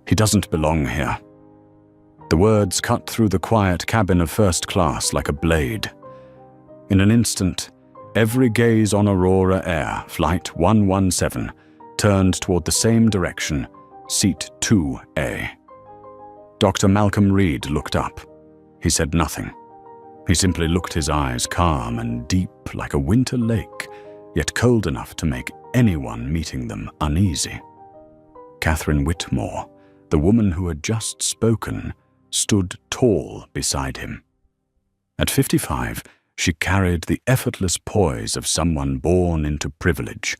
He doesn't belong here. The words cut through the quiet cabin of first class like a blade. In an instant, every gaze on Aurora Air, Flight 117, turned toward the same direction, Seat 2A. Dr. Malcolm Reed looked up. He said nothing. He simply looked, his eyes calm and deep like a winter lake, yet cold enough to make anyone meeting them uneasy. Catherine Whitmore, the woman who had just spoken, stood tall beside him. At 55, she carried the effortless poise of someone born into privilege,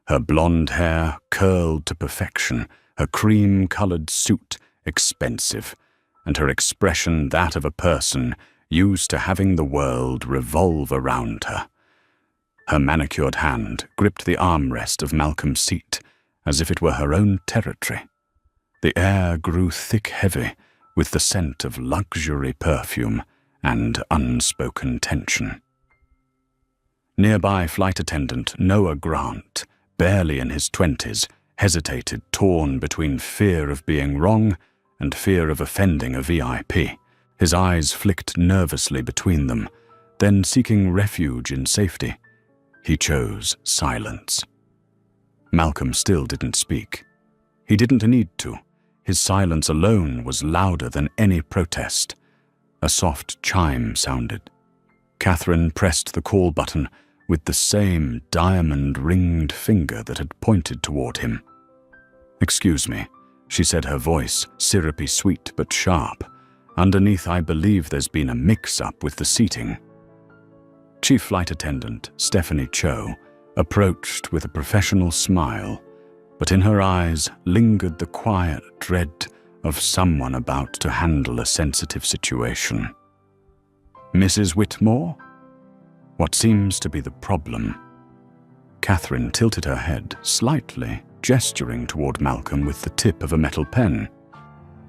her blonde hair curled to perfection, her cream-colored suit expensive, and her expression that of a person used to having the world revolve around her. Her manicured hand gripped the armrest of Malcolm's seat as if it were her own territory. The air grew thick-heavy with the scent of luxury perfume and unspoken tension. Nearby flight attendant Noah Grant, barely in his 20s, hesitated, torn between fear of being wrong and fear of offending a VIP. His eyes flicked nervously between them, then seeking refuge in safety, he chose silence. Malcolm still didn't speak. He didn't need to. His silence alone was louder than any protest. A soft chime sounded. Catherine pressed the call button with the same diamond-ringed finger that had pointed toward him. "Excuse me," she said, her voice syrupy sweet but sharp. "Underneath, I believe there's been a mix-up with the seating." Chief Flight Attendant Stephanie Cho approached with a professional smile, but in her eyes lingered the quiet dread of someone about to handle a sensitive situation. "Mrs. Whitmore? What seems to be the problem?" Catherine tilted her head slightly, gesturing toward Malcolm with the tip of a metal pen.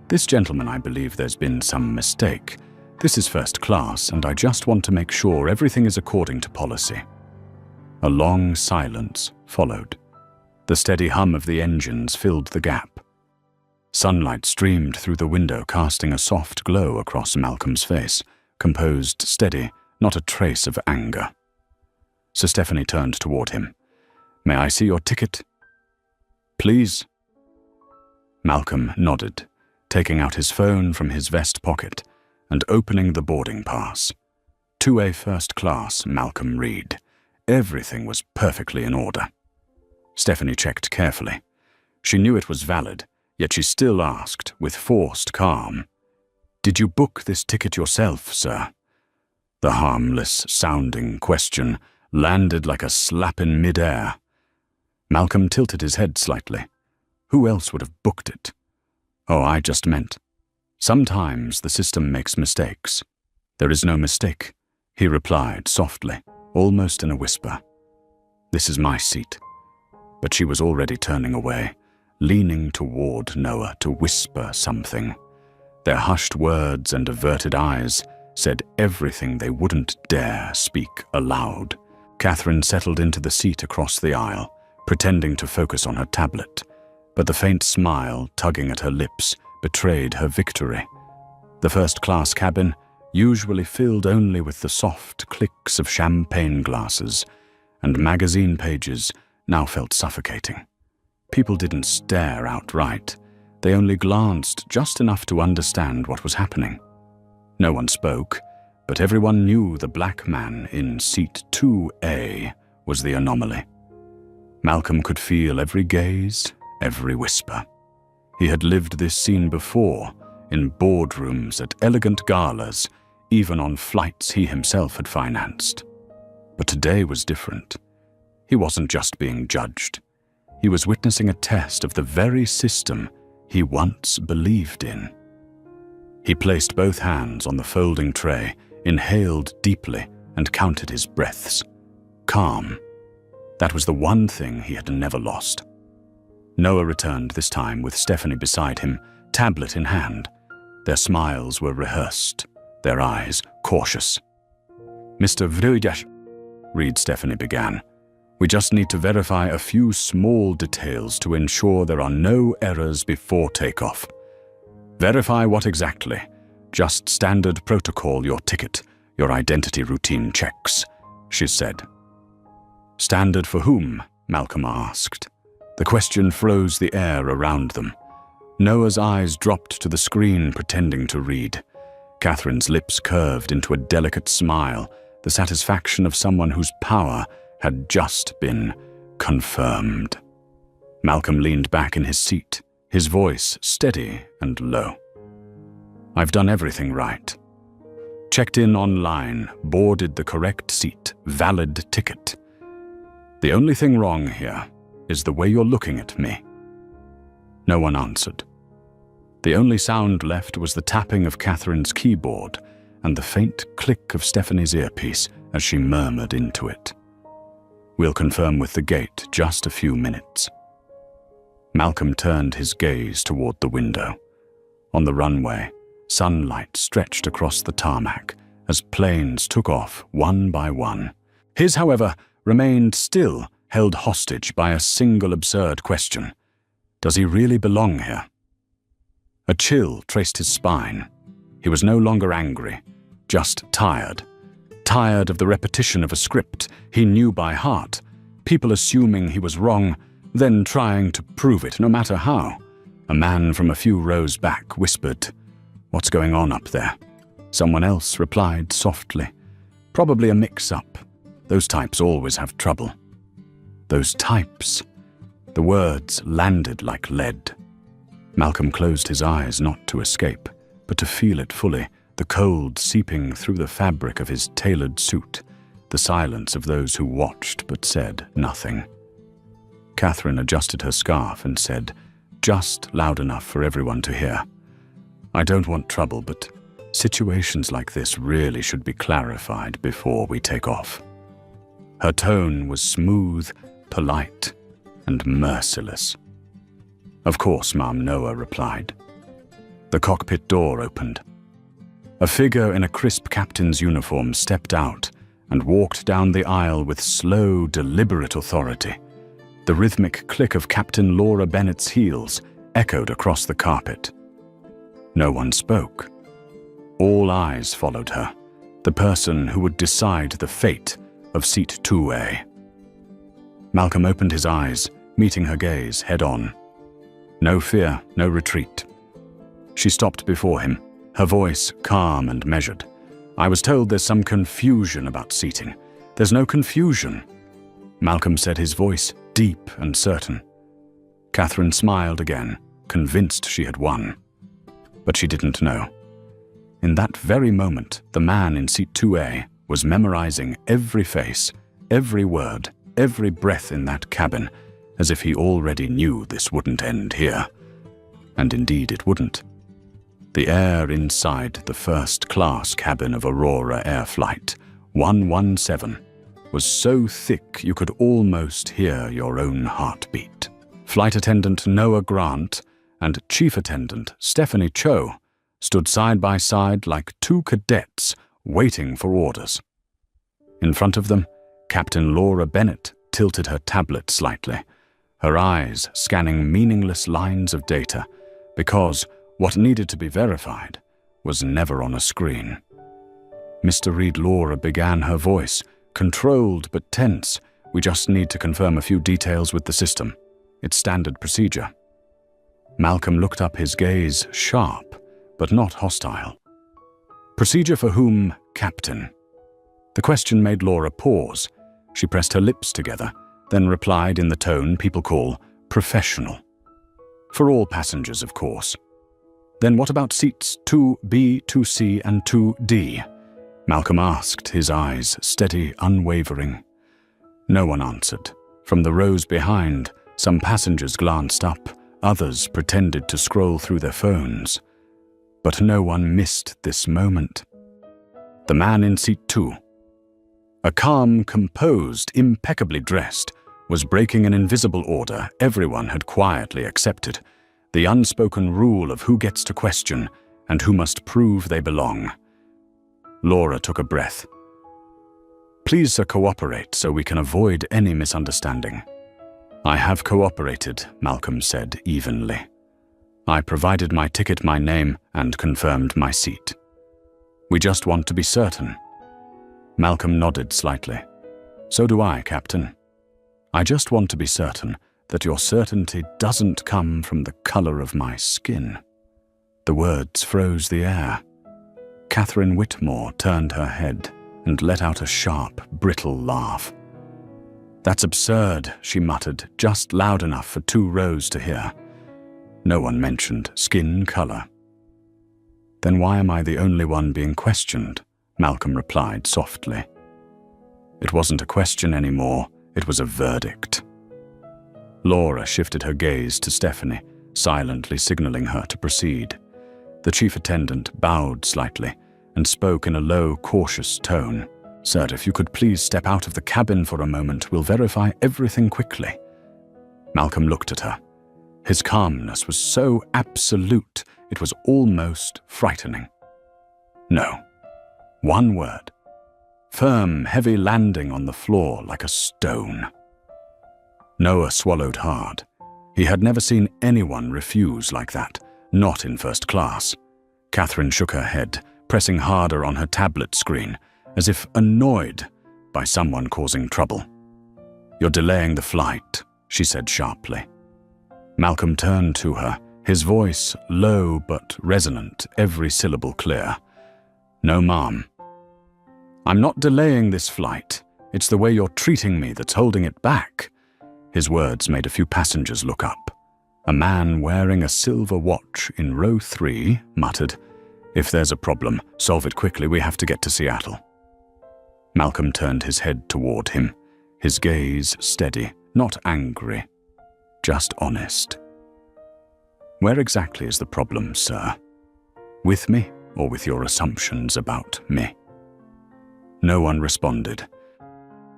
"This gentleman, I believe there's been some mistake. This is first class, and I just want to make sure everything is according to policy." A long silence followed. The steady hum of the engines filled the gap. Sunlight streamed through the window, casting a soft glow across Malcolm's face, composed, steady, not a trace of anger. Sir Stephanie turned toward him. "May I see your ticket?" "Please." Malcolm nodded, taking out his phone from his vest pocket and opening the boarding pass. 2A first class, Malcolm Reed. Everything was perfectly in order. Stephanie checked carefully. She knew it was valid, yet she still asked, with forced calm, "Did you book this ticket yourself, sir?" The harmless-sounding question landed like a slap in mid-air. Malcolm tilted his head slightly. Who else would have booked it? "Oh, I just meant. Sometimes the system makes mistakes." "There is no mistake," he replied softly, almost in a whisper. "This is my seat." But she was already turning away, leaning toward Noah to whisper something. Their hushed words and averted eyes said everything they wouldn't dare speak aloud. Catherine settled into the seat across the aisle, pretending to focus on her tablet, but the faint smile tugging at her lips betrayed her victory. The first-class cabin, usually filled only with the soft clicks of champagne glasses and magazine pages, now felt suffocating. People didn't stare outright. They only glanced just enough to understand what was happening. No one spoke, but everyone knew the black man in seat 2A was the anomaly. Malcolm could feel every gaze, every whisper. He had lived this scene before, in boardrooms, at elegant galas, even on flights he himself had financed. But today was different. He wasn't just being judged. He was witnessing a test of the very system he once believed in. He placed both hands on the folding tray, inhaled deeply, and counted his breaths. Calm. That was the one thing he had never lost. Noah returned this time with Stephanie beside him, tablet in hand. Their smiles were rehearsed, their eyes cautious. "Mr. Vryash," Reed Stephanie began, "we just need to verify a few small details to ensure there are no errors before takeoff. Verify what exactly? Just standard protocol, your ticket, your identity routine checks, she said. Standard for whom? Malcolm asked. The question froze the air around them. Noah's eyes dropped to the screen, pretending to read. Catherine's lips curved into a delicate smile, the satisfaction of someone whose power had just been confirmed. Malcolm leaned back in his seat, his voice steady and low. I've done everything right. Checked in online, boarded the correct seat, valid ticket. The only thing wrong here is the way you're looking at me. No one answered. The only sound left was the tapping of Catherine's keyboard and the faint click of Stephanie's earpiece as she murmured into it. We'll confirm with the gate, just a few minutes. Malcolm turned his gaze toward the window. On the runway, sunlight stretched across the tarmac as planes took off one by one. His, however, remained still, held hostage by a single absurd question. Does he really belong here? A chill traced his spine. He was no longer angry, just tired. Tired of the repetition of a script he knew by heart, people assuming he was wrong, then trying to prove it no matter how. A man from a few rows back whispered, "What's going on up there?" Someone else replied softly, "Probably a mix-up. Those types always have trouble." Those types. The words landed like lead. Malcolm closed his eyes not to escape, but to feel it fully, the cold seeping through the fabric of his tailored suit, the silence of those who watched but said nothing. Catherine adjusted her scarf and said, just loud enough for everyone to hear, "I don't want trouble, but situations like this really should be clarified before we take off." Her tone was smooth, polite, and merciless. "Of course, Ma'am," Noah replied. The cockpit door opened. A figure in a crisp captain's uniform stepped out and walked down the aisle with slow, deliberate authority. The rhythmic click of Captain Laura Bennett's heels echoed across the carpet. No one spoke. All eyes followed her, the person who would decide the fate of Seat 2A. Malcolm opened his eyes, meeting her gaze head-on. No fear, no retreat. She stopped before him, her voice calm and measured. "I was told there's some confusion about seating." "There's no confusion," Malcolm said, his voice deep and certain. Catherine smiled again, convinced she had won. But she didn't know. In that very moment, the man in Seat 2A was memorizing every face, every word, every breath in that cabin, as if he already knew this wouldn't end here. And indeed it wouldn't. The air inside the first-class cabin of Aurora Air Flight 117 was so thick you could almost hear your own heartbeat. Flight Attendant Noah Grant and Chief Attendant Stephanie Cho stood side by side like two cadets waiting for orders. In front of them, Captain Laura Bennett tilted her tablet slightly, her eyes scanning meaningless lines of data, because what needed to be verified was never on a screen. Mr. Reed, Laura began, her voice controlled but tense. "We just need to confirm a few details with the system. It's standard procedure." Malcolm looked up, his gaze sharp, but not hostile. "Procedure for whom, Captain?" The question made Laura pause. She pressed her lips together, then replied in the tone people call professional. "For all passengers, of course." "Then what about seats 2B, 2C, and 2D?" Malcolm asked, his eyes steady, unwavering. No one answered. From the rows behind, some passengers glanced up, others pretended to scroll through their phones. But no one missed this moment. The man in seat 2, a calm, composed, impeccably dressed, was breaking an invisible order everyone had quietly accepted, the unspoken rule of who gets to question and who must prove they belong. Laura took a breath. "Please, sir, cooperate so we can avoid any misunderstanding." "I have cooperated," Malcolm said evenly. I provided my ticket, my name, and confirmed my seat. We just want to be certain. Malcolm nodded slightly. So do I, Captain. I just want to be certain that your certainty doesn't come from the color of my skin. The words froze the air. Catherine Whitmore turned her head and let out a sharp, brittle laugh. That's absurd, she muttered, just loud enough for 2 rows to hear. No one mentioned skin color. Then why am I the only one being questioned? Malcolm replied softly. It wasn't a question anymore, it was a verdict. Laura shifted her gaze to Stephanie, silently signaling her to proceed. The chief attendant bowed slightly and spoke in a low, cautious tone. Sir, if you could please step out of the cabin for a moment, we'll verify everything quickly. Malcolm looked at her. His calmness was so absolute, it was almost frightening. No. One word. Firm, heavy landing on the floor like a stone. Noah swallowed hard. He had never seen anyone refuse like that, not in first class. Catherine shook her head, pressing harder on her tablet screen, as if annoyed by someone causing trouble. You're delaying the flight, she said sharply. Malcolm turned to her, his voice low but resonant, every syllable clear. No, ma'am. I'm not delaying this flight. It's the way you're treating me that's holding it back. His words made a few passengers look up. A man wearing a silver watch in row 3 muttered, If there's a problem, solve it quickly, we have to get to Seattle. Malcolm turned his head toward him, his gaze steady, not angry, just honest. Where exactly is the problem, sir? With me or with your assumptions about me? No one responded.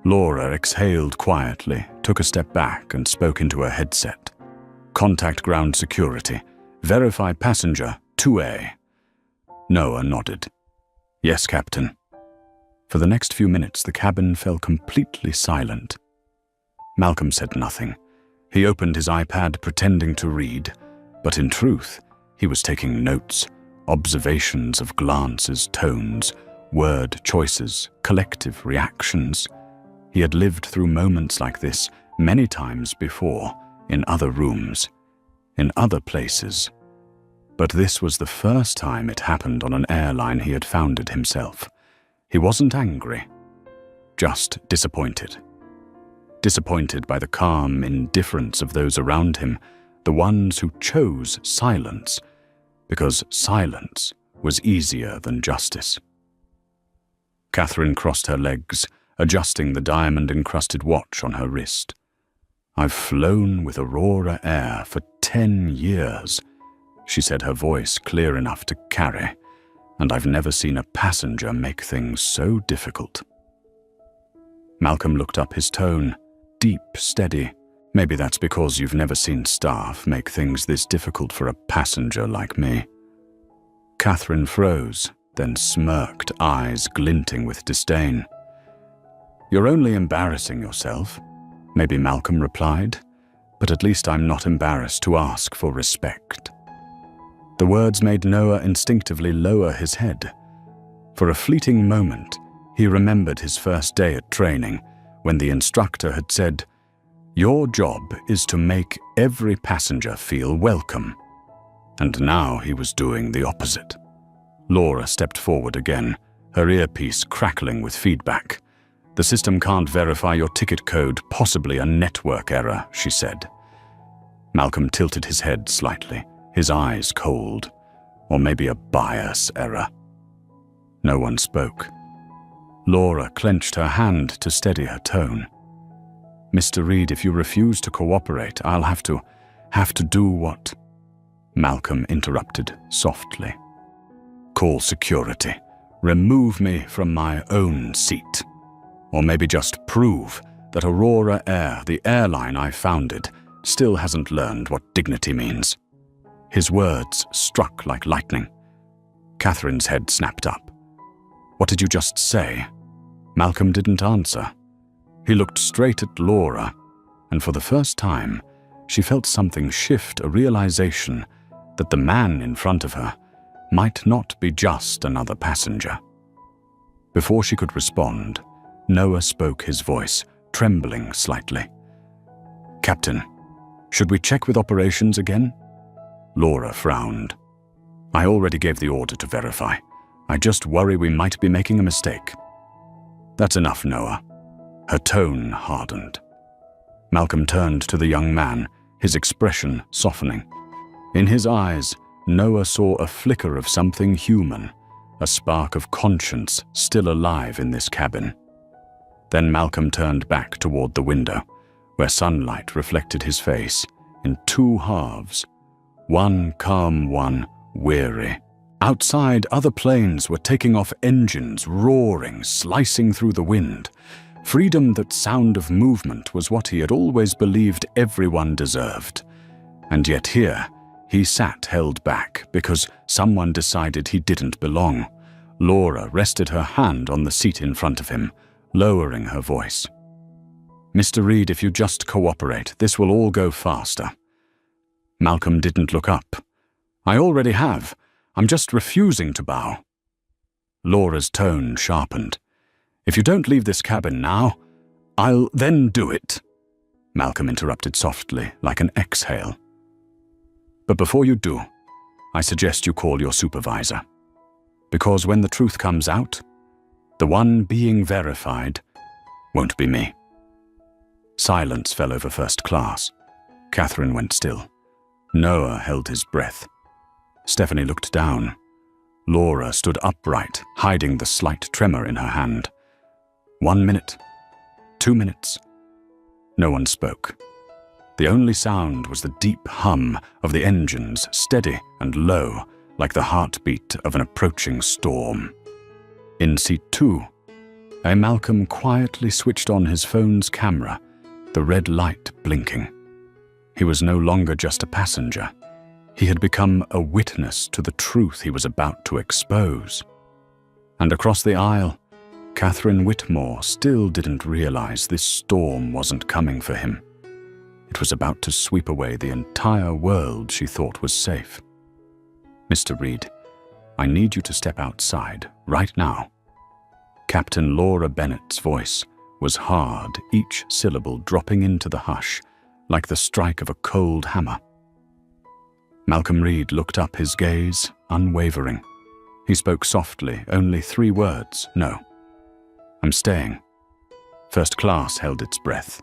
Laura exhaled quietly, took a step back and spoke into her headset. Contact ground security. Verify passenger 2A. Noah nodded. Yes, Captain. For the next few minutes, the cabin fell completely silent. Malcolm said nothing. He opened his iPad pretending to read, but in truth, he was taking notes, observations of glances, tones, word choices, collective reactions. He had lived through moments like this many times before, in other rooms, in other places. But this was the first time it happened on an airline he had founded himself. He wasn't angry, just disappointed. Disappointed by the calm indifference of those around him, the ones who chose silence, because silence was easier than justice. Catherine crossed her legs, adjusting the diamond-encrusted watch on her wrist. I've flown with Aurora Air for 10 years, she said, her voice clear enough to carry, and I've never seen a passenger make things so difficult. Malcolm looked up, his tone deep, steady. Maybe that's because you've never seen staff make things this difficult for a passenger like me. Catherine froze, then smirked, eyes glinting with disdain. You're only embarrassing yourself, maybe Malcolm replied, but at least I'm not embarrassed to ask for respect. The words made Noah instinctively lower his head. For a fleeting moment, he remembered his first day at training, when the instructor had said, Your job is to make every passenger feel welcome. And now he was doing the opposite. Laura stepped forward again, her earpiece crackling with feedback. The system can't verify your ticket code, possibly a network error, she said. Malcolm tilted his head slightly, his eyes cold, or maybe a bias error. No one spoke. Laura clenched her hand to steady her tone. Mr. Reed, if you refuse to cooperate, I'll have to do what? Malcolm interrupted softly. Call security. Remove me from my own seat. Or maybe just prove that Aurora Air, the airline I founded, still hasn't learned what dignity means. His words struck like lightning. Catherine's head snapped up. What did you just say? Malcolm didn't answer. He looked straight at Laura, and for the first time, she felt something shift, a realization that the man in front of her might not be just another passenger. Before she could respond, Noah spoke, his voice trembling slightly. "Captain, should we check with operations again?" Laura frowned. "I already gave the order to verify. I just worry we might be making a mistake." "That's enough, Noah." Her tone hardened. Malcolm turned to the young man, his expression softening. In his eyes, Noah saw a flicker of something human, a spark of conscience still alive in this cabin. Then Malcolm turned back toward the window, where sunlight reflected his face in two halves, one calm, one weary. Outside, other planes were taking off engines, roaring, slicing through the wind. Freedom, that sound of movement, was what he had always believed everyone deserved. And yet here, he sat held back because someone decided he didn't belong. Laura rested her hand on the seat in front of him, lowering her voice. "Mr. Reed, if you just cooperate, this will all go faster." Malcolm didn't look up. "I already have. I'm just refusing to bow." Laura's tone sharpened. "If you don't leave this cabin now, I'll then do it." Malcolm interrupted softly, like an exhale. "But before you do, I suggest you call your supervisor. Because when the truth comes out, the one being verified won't be me." Silence fell over first class. Catherine went still. Noah held his breath. Stephanie looked down. Laura stood upright, hiding the slight tremor in her hand. 1 minute. 2 minutes. No one spoke. The only sound was the deep hum of the engines, steady and low, like the heartbeat of an approaching storm. In seat 2, Malcolm quietly switched on his phone's camera, the red light blinking. He was no longer just a passenger. He had become a witness to the truth he was about to expose. And across the aisle, Catherine Whitmore still didn't realize this storm wasn't coming for him. It was about to sweep away the entire world she thought was safe. "Mr. Reed, I need you to step outside, right now." Captain Laura Bennett's voice was hard, each syllable dropping into the hush, like the strike of a cold hammer. Malcolm Reed looked up, his gaze unwavering. He spoke softly, only 3 words, "No." "I'm staying." First class held its breath.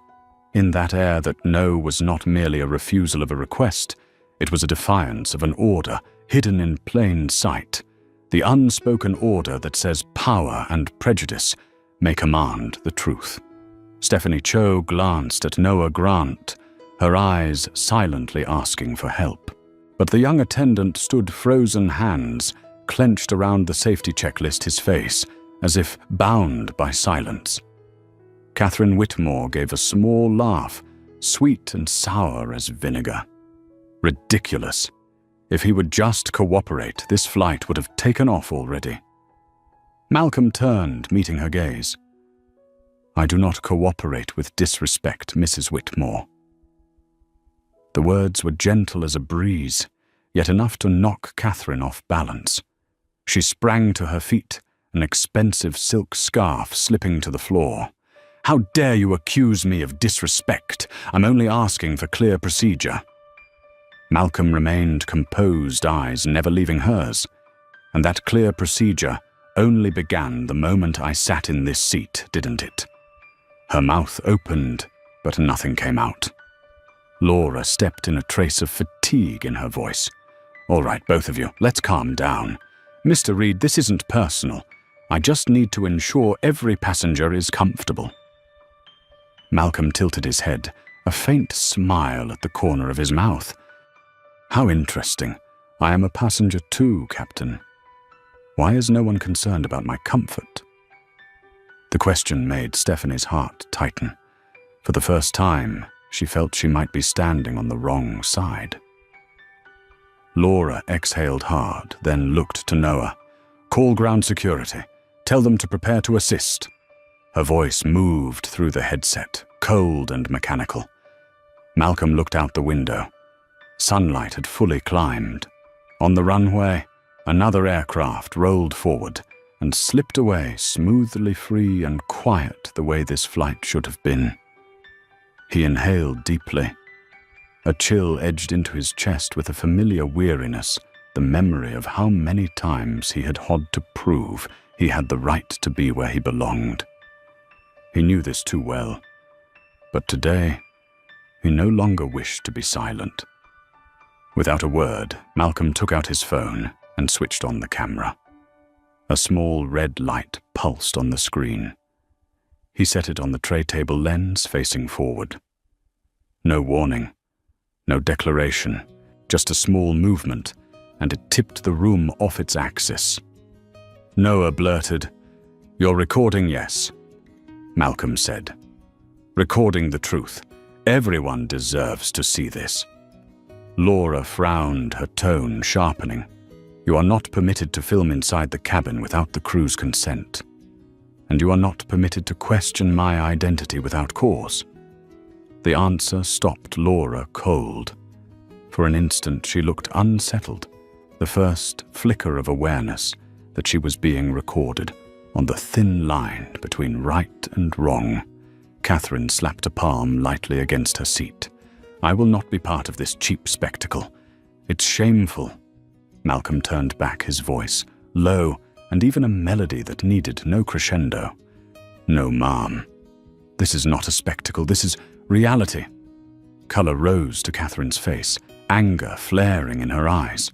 In that air, that no was not merely a refusal of a request, it was a defiance of an order hidden in plain sight, the unspoken order that says power and prejudice may command the truth. Stephanie Cho glanced at Noah Grant, her eyes silently asking for help. But the young attendant stood, frozen hands clenched around the safety checklist, his face as if bound by silence. Catherine Whitmore gave a small laugh, sweet and sour as vinegar. Ridiculous. If he would just cooperate, this flight would have taken off already. Malcolm turned, meeting her gaze. "I do not cooperate with disrespect, Mrs. Whitmore." The words were gentle as a breeze, yet enough to knock Catherine off balance. She sprang to her feet, an expensive silk scarf slipping to the floor. "How dare you accuse me of disrespect? I'm only asking for clear procedure." Malcolm remained composed, eyes never leaving hers. "And that clear procedure only began the moment I sat in this seat, didn't it?" Her mouth opened, but nothing came out. Laura stepped in, a trace of fatigue in her voice. "All right, both of you, let's calm down. Mr. Reed, this isn't personal. I just need to ensure every passenger is comfortable." Malcolm tilted his head, a faint smile at the corner of his mouth. "How interesting. I am a passenger too, Captain. Why is no one concerned about my comfort?" The question made Stephanie's heart tighten. For the first time, she felt she might be standing on the wrong side. Laura exhaled hard, then looked to Noah. "Call ground security. Tell them to prepare to assist." Her voice moved through the headset, cold and mechanical. Malcolm looked out the window. Sunlight had fully climbed. On the runway, another aircraft rolled forward and slipped away smoothly free and quiet the way this flight should have been. He inhaled deeply. A chill edged into his chest with a familiar weariness, the memory of how many times he had had to prove he had the right to be where he belonged. He knew this too well, but today he no longer wished to be silent. Without a word, Malcolm took out his phone and switched on the camera. A small red light pulsed on the screen. He set it on the tray table lens facing forward. No warning, no declaration, just a small movement, and it tipped the room off its axis. Noah blurted, "You're recording, yes?" Malcolm said. "Recording the truth. Everyone deserves to see this." Laura frowned, her tone sharpening. "You are not permitted to film inside the cabin without the crew's consent. And you are not permitted to question my identity without cause." The answer stopped Laura cold. For an instant she looked unsettled, the first flicker of awareness that she was being recorded on the thin line between right and wrong. Catherine slapped a palm lightly against her seat. "I will not be part of this cheap spectacle. It's shameful." Malcolm turned back, his voice low and even a melody that needed no crescendo. "No, ma'am. This is not a spectacle. This is reality." Color rose to Catherine's face, anger flaring in her eyes.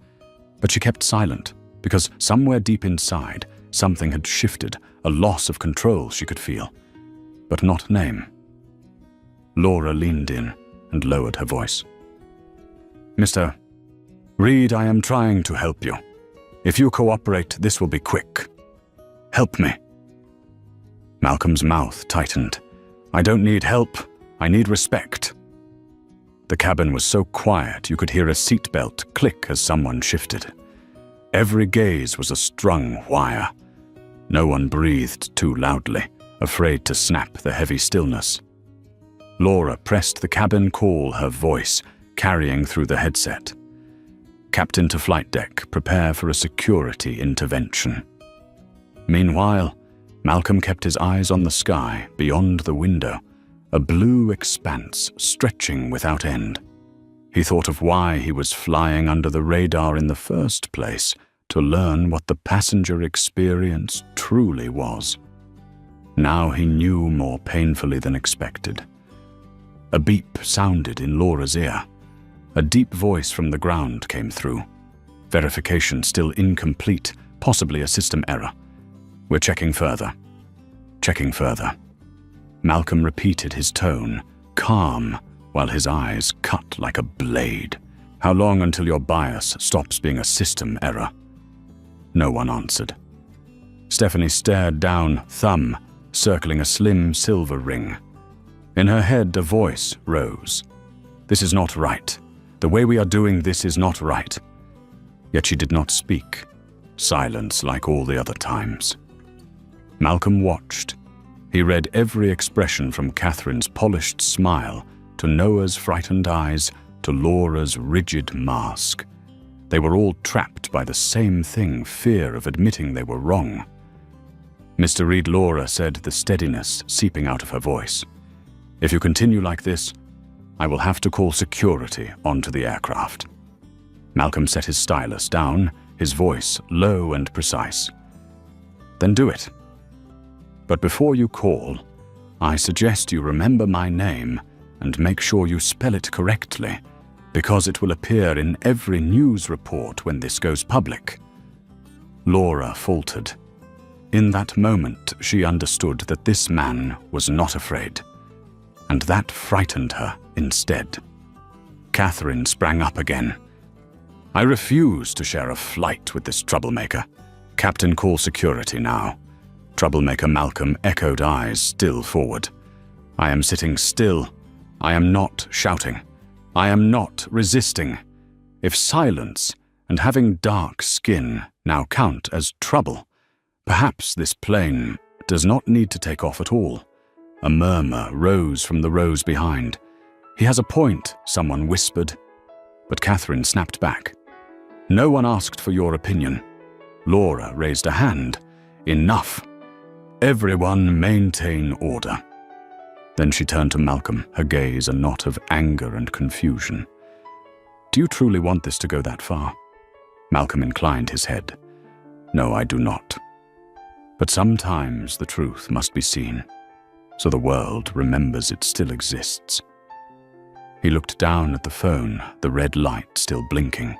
But she kept silent, because somewhere deep inside, something had shifted, a loss of control she could feel, but not name. Laura leaned in and lowered her voice. "Mr. Reed, I am trying to help you. If you cooperate, this will be quick. Help me." Malcolm's mouth tightened. "I don't need help. I need respect." The cabin was so quiet you could hear a seatbelt click as someone shifted. Every gaze was a strung wire. No one breathed too loudly, afraid to snap the heavy stillness. Laura pressed the cabin call, her voice carrying through the headset. "Captain to flight deck, prepare for a security intervention." Meanwhile, Malcolm kept his eyes on the sky beyond the window, a blue expanse stretching without end. He thought of why he was flying under the radar in the first place, to learn what the passenger experience truly was. Now he knew more painfully than expected. A beep sounded in Laura's ear. A deep voice from the ground came through. Verification still incomplete, possibly a system error. "We're checking further. Checking further." Malcolm repeated his tone, calm, while his eyes cut like a blade. "How long until your bias stops being a system error?" No one answered. Stephanie stared down, thumb circling a slim silver ring. In her head, a voice rose. "This is not right. The way we are doing this is not right." Yet she did not speak. Silence like all the other times. Malcolm watched. He read every expression from Catherine's polished smile to Noah's frightened eyes to Laura's rigid mask. They were all trapped by the same thing, fear of admitting they were wrong. "Mr. Reed," Laura said, the steadiness seeping out of her voice. "If you continue like this, I will have to call security onto the aircraft." Malcolm set his stylus down, his voice low and precise. "Then do it. But before you call, I suggest you remember my name and make sure you spell it correctly, because it will appear in every news report when this goes public." Laura faltered. In that moment, she understood that this man was not afraid, and that frightened her instead. Catherine sprang up again. "I refuse to share a flight with this troublemaker. Captain, call security now." Troublemaker Malcolm echoed, eyes still forward. "I am sitting still. I am not shouting. I am not resisting. If silence and having dark skin now count as trouble, perhaps this plane does not need to take off at all." A murmur rose from the rows behind. "He has a point," someone whispered. But Catherine snapped back. No one asked for your opinion. Laura raised a hand. Enough. Everyone maintain order. Then she turned to Malcolm, her gaze a knot of anger and confusion. Do you truly want this to go that far? Malcolm inclined his head. No, I do not. But sometimes the truth must be seen, so the world remembers it still exists. He looked down at the phone, the red light still blinking.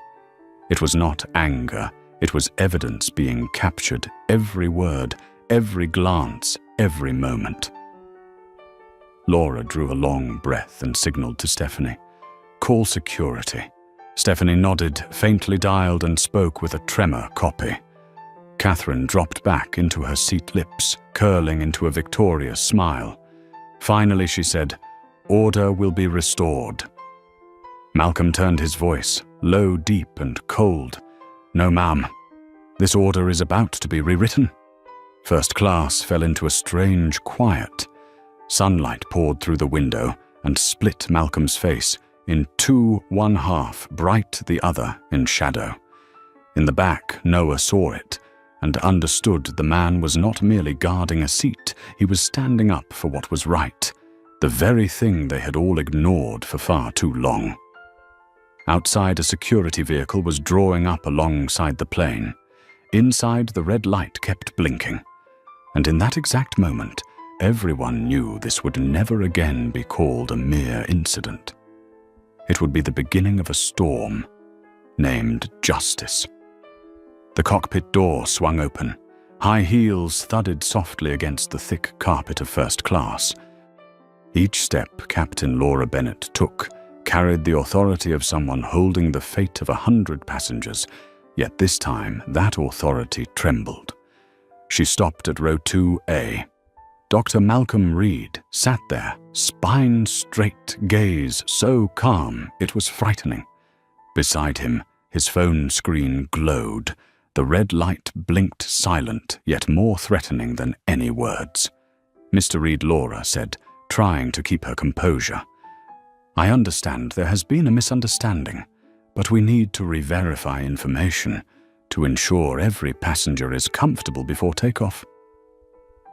It was not anger, it was evidence being captured, every word, every glance, every moment. Laura drew a long breath and signaled to Stephanie. Call security. Stephanie nodded, faintly dialed, and spoke with a tremor copy. Catherine dropped back into her seat, lips curling into a victorious smile. Finally she said, Order will be restored. Malcolm turned his voice, low, deep, and cold. No, ma'am. This order is about to be rewritten. First class fell into a strange quiet. Sunlight poured through the window and split Malcolm's face in two, one half, bright the other in shadow. In the back, Noah saw it and understood the man was not merely guarding a seat, he was standing up for what was right, the very thing they had all ignored for far too long. Outside, a security vehicle was drawing up alongside the plane. Inside, the red light kept blinking. And in that exact moment, everyone knew this would never again be called a mere incident. It would be the beginning of a storm, named Justice. The cockpit door swung open. High heels thudded softly against the thick carpet of first class. Each step Captain Laura Bennett took carried the authority of someone holding the fate of 100 passengers, yet this time that authority trembled. She stopped at row 2A. Dr. Malcolm Reed sat there, spine straight, gaze so calm it was frightening. Beside him, his phone screen glowed. The red light blinked silent, yet more threatening than any words. Mr. Reed, Laura said, trying to keep her composure. I understand there has been a misunderstanding, but we need to re-verify information to ensure every passenger is comfortable before takeoff.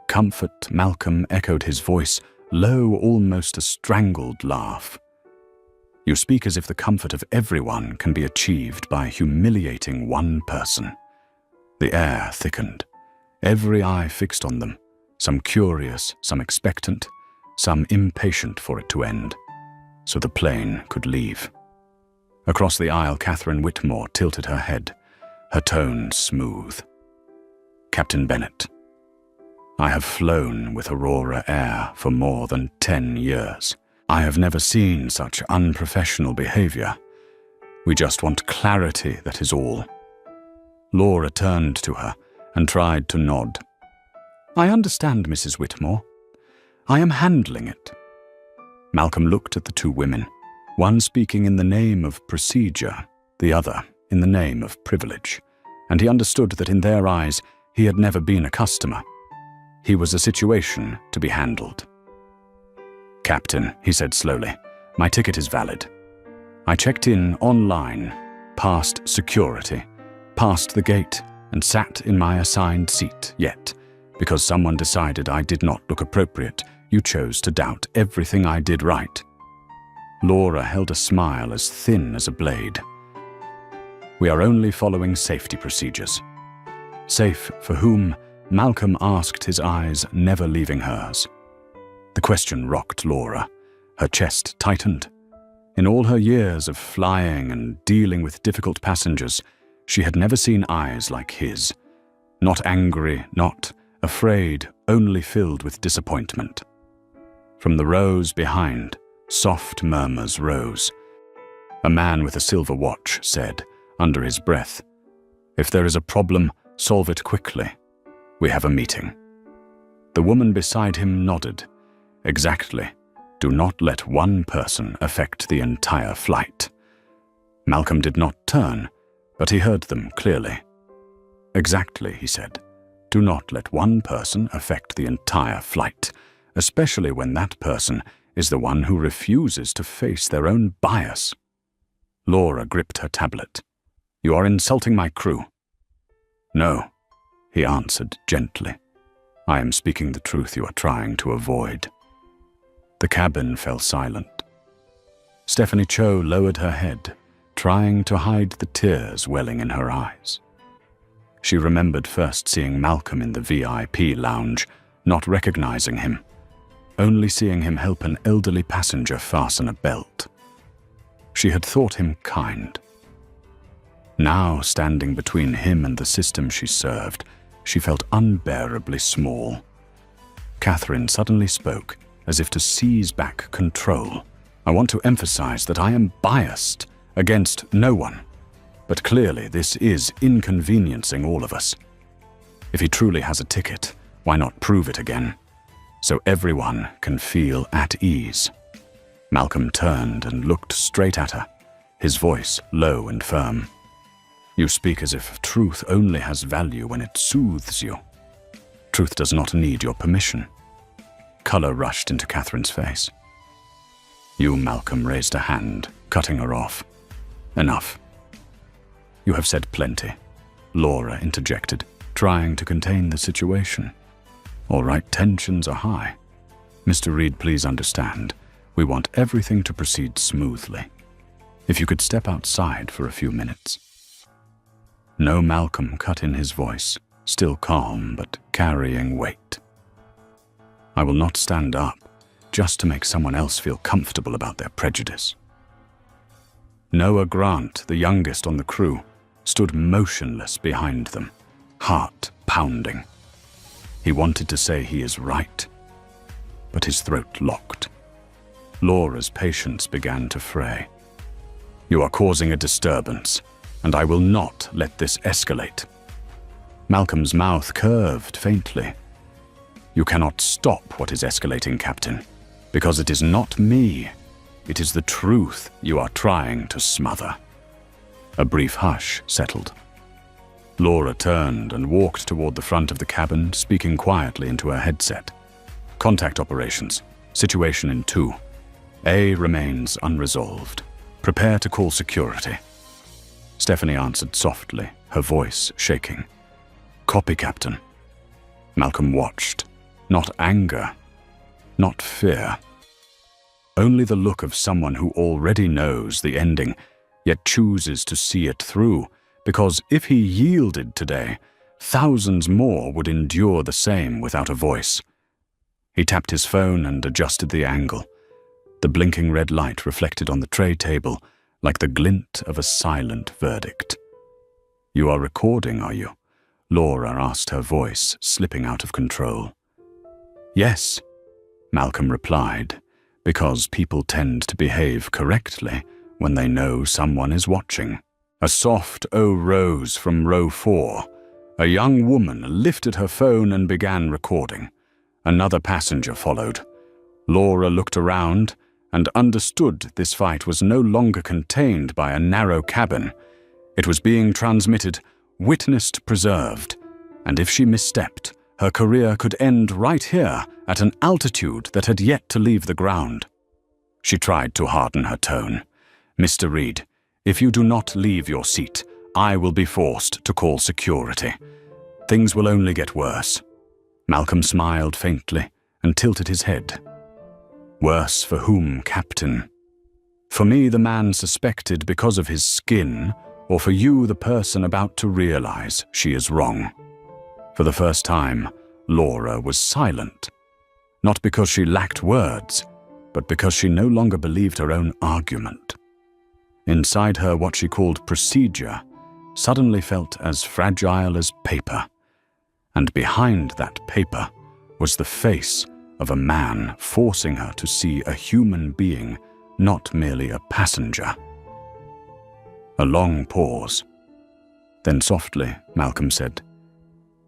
Comfort, Malcolm echoed his voice, low, almost a strangled laugh. You speak as if the comfort of everyone can be achieved by humiliating one person. The air thickened, every eye fixed on them, some curious, some expectant, some impatient for it to end, so the plane could leave. Across the aisle, Catherine Whitmore tilted her head, her tone smooth. Captain Bennett, I have flown with Aurora Air for more than 10 years. I have never seen such unprofessional behavior. We just want clarity, that is all. Laura turned to her and tried to nod. I understand, Mrs. Whitmore. I am handling it. Malcolm looked at the two women, one speaking in the name of procedure, the other in the name of privilege, and he understood that in their eyes he had never been a customer. He was a situation to be handled. Captain, he said slowly, my ticket is valid. I checked in online, passed security, passed the gate, and sat in my assigned seat, yet, because someone decided I did not look appropriate, you chose to doubt everything I did right. Laura held a smile as thin as a blade. We are only following safety procedures. Safe for whom? Malcolm asked, his eyes never leaving hers. The question rocked Laura. Her chest tightened. In all her years of flying and dealing with difficult passengers, she had never seen eyes like his. Not angry, not afraid, only filled with disappointment. From the rows behind, soft murmurs rose. A man with a silver watch said, under his breath, If there is a problem, solve it quickly. We have a meeting. The woman beside him nodded. Exactly. Do not let one person affect the entire flight. Malcolm did not turn, but he heard them clearly. Exactly, he said. Do not let one person affect the entire flight, especially when that person is the one who refuses to face their own bias. Laura gripped her tablet. You are insulting my crew." "No," he answered gently. "I am speaking the truth you are trying to avoid." The cabin fell silent. Stephanie Cho lowered her head, trying to hide the tears welling in her eyes. She remembered first seeing Malcolm in the VIP lounge, not recognizing him, only seeing him help an elderly passenger fasten a belt. She had thought him kind. Now, standing between him and the system she served, she felt unbearably small. Catherine suddenly spoke, as if to seize back control. "I want to emphasize that I am biased against no one, but clearly this is inconveniencing all of us. If he truly has a ticket, why not prove it again, so everyone can feel at ease?" Malcolm turned and looked straight at her, his voice low and firm. "You speak as if truth only has value when it soothes you. Truth does not need your permission." Color rushed into Catherine's face. "You," Malcolm raised a hand, cutting her off. "Enough. You have said plenty," Laura interjected, trying to contain the situation. "All right, tensions are high. Mr. Reed, please understand. We want everything to proceed smoothly. If you could step outside for a few minutes." No, Malcolm cut in his voice, still calm but carrying weight. "I will not stand up just to make someone else feel comfortable about their prejudice." Noah Grant, the youngest on the crew, stood motionless behind them, heart pounding. He wanted to say he is right, but his throat locked. Laura's patience began to fray. "You are causing a disturbance, and I will not let this escalate." Malcolm's mouth curved faintly. "You cannot stop what is escalating, Captain, because it is not me. It is the truth you are trying to smother." A brief hush settled. Laura turned and walked toward the front of the cabin, speaking quietly into her headset. "Contact operations. Situation in 2. A remains unresolved. Prepare to call security." Stephanie answered softly, her voice shaking. "Copy, Captain." Malcolm watched. Not anger, not fear. Only the look of someone who already knows the ending, yet chooses to see it through, because if he yielded today, thousands more would endure the same without a voice. He tapped his phone and adjusted the angle. The blinking red light reflected on the tray table like the glint of a silent verdict. "You are recording, are you?" Laura asked, her voice slipping out of control. "Yes," Malcolm replied, because people tend to behave correctly when they know someone is watching. A soft "oh" rose from row 4. A young woman lifted her phone and began recording. Another passenger followed. Laura looked around and understood this fight was no longer contained by a narrow cabin. It was being transmitted, witnessed, preserved, and if she misstepped, her career could end right here at an altitude that had yet to leave the ground. She tried to harden her tone. "Mr. Reed, if you do not leave your seat, I will be forced to call security. Things will only get worse." Malcolm smiled faintly and tilted his head. "Worse for whom, Captain? For me, the man suspected because of his skin, or for you, the person about to realize she is wrong?" For the first time, Laura was silent. Not because she lacked words, but because she no longer believed her own argument. Inside her, what she called procedure suddenly felt as fragile as paper. And behind that paper was the face of a man forcing her to see a human being, not merely a passenger. A long pause. Then softly, Malcolm said,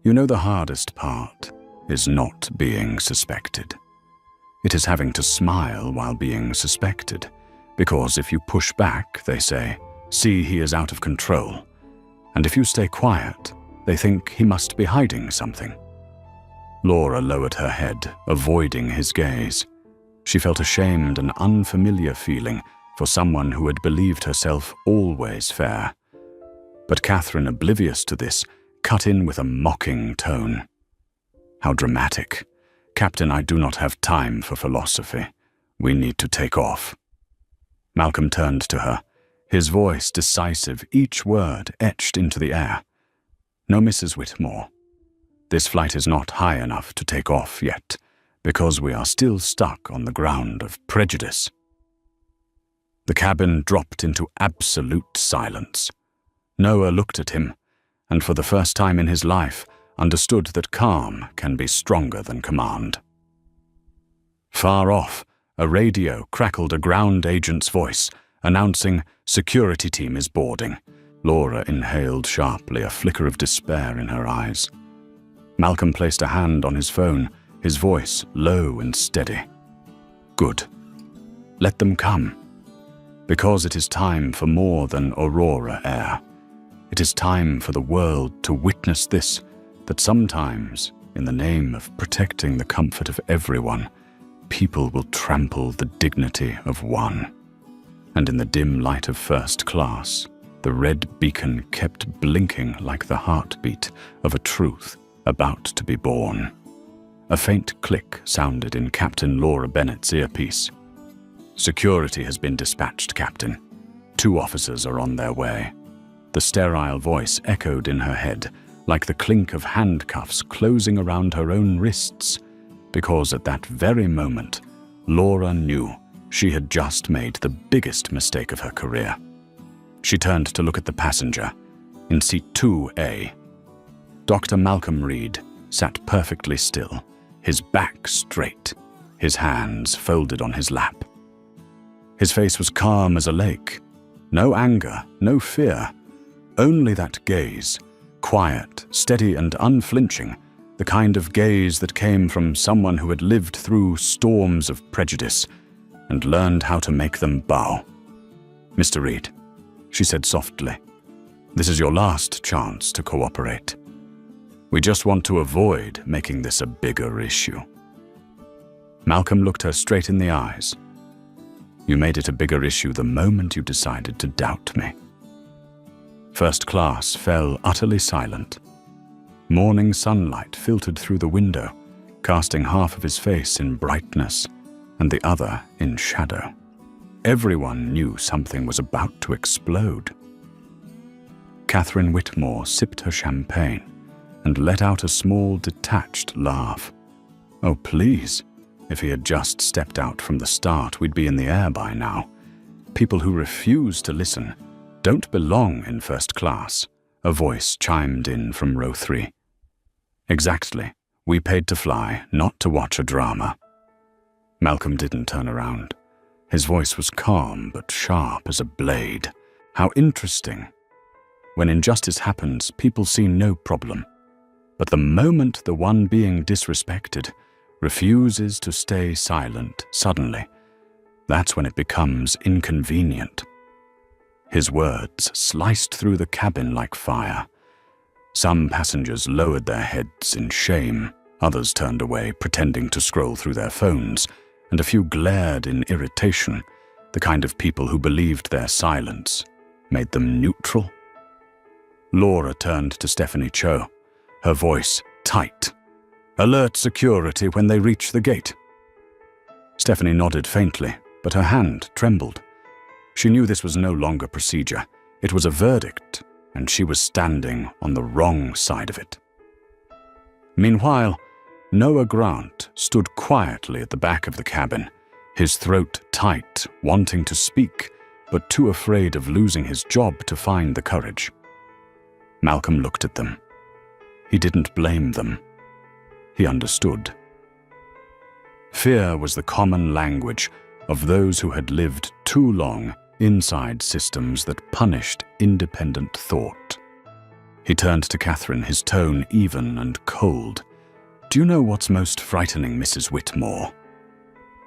"You know, the hardest part is not being suspected. It is having to smile while being suspected, because if you push back, they say, 'See, he is out of control.' And if you stay quiet, they think he must be hiding something." Laura lowered her head, avoiding his gaze. She felt ashamed, an unfamiliar feeling for someone who had believed herself always fair. But Catherine, oblivious to this, cut in with a mocking tone. How dramatic. Captain, I do not have time for philosophy. We need to take off. Malcolm turned to her, his voice decisive, each word etched into the air. No, Mrs. Whitmore. This flight is not high enough to take off yet, because we are still stuck on the ground of prejudice. The cabin dropped into absolute silence. Noah looked at him, and for the first time in his life, understood that calm can be stronger than command. Far off, a radio crackled a ground agent's voice, announcing, "Security team is boarding." Laura inhaled sharply, a flicker of despair in her eyes. Malcolm placed a hand on his phone, his voice low and steady. "Good. Let them come. Because it is time for more than Aurora air. It is time for the world to witness this, that sometimes, in the name of protecting the comfort of everyone, people will trample the dignity of one." And in the dim light of first class, the red beacon kept blinking like the heartbeat of a truth about to be born. A faint click sounded in Captain Laura Bennett's earpiece. "Security has been dispatched, Captain. 2 officers are on their way." The sterile voice echoed in her head, like the clink of handcuffs closing around her own wrists, because at that very moment, Laura knew she had just made the biggest mistake of her career. She turned to look at the passenger, in seat 2A. Dr. Malcolm Reed sat perfectly still, his back straight, his hands folded on his lap. His face was calm as a lake. No anger, no fear, only that gaze, quiet, steady and unflinching, the kind of gaze that came from someone who had lived through storms of prejudice and learned how to make them bow. "Mr. Reed," she said softly, "this is your last chance to cooperate. We just want to avoid making this a bigger issue." Malcolm looked her straight in the eyes. "You made it a bigger issue the moment you decided to doubt me." First class fell utterly silent. Morning sunlight filtered through the window, casting half of his face in brightness and the other in shadow. Everyone knew something was about to explode. Catherine Whitmore sipped her champagne and let out a small, detached laugh. Oh, please, if he had just stepped out from the start, we'd be in the air by now. People who refuse to listen don't belong in first class, a voice chimed in from row 3. Exactly. We paid to fly, not to watch a drama. Malcolm didn't turn around. His voice was calm but sharp as a blade. How interesting. When injustice happens, people see no problem. But the moment the one being disrespected refuses to stay silent suddenly, that's when it becomes inconvenient. His words sliced through the cabin like fire. Some passengers lowered their heads in shame, others turned away pretending to scroll through their phones, and a few glared in irritation, the kind of people who believed their silence made them neutral. Laura turned to Stephanie Cho, her voice tight. "Alert security when they reach the gate." Stephanie nodded faintly, but her hand trembled. She knew this was no longer procedure. It was a verdict, and she was standing on the wrong side of it. Meanwhile, Noah Grant stood quietly at the back of the cabin, his throat tight, wanting to speak, but too afraid of losing his job to find the courage. Malcolm looked at them. He didn't blame them. He understood. Fear was the common language of those who had lived too long inside systems that punished independent thought. He turned to Catherine, his tone even and cold. "Do you know what's most frightening, Mrs. Whitmore?"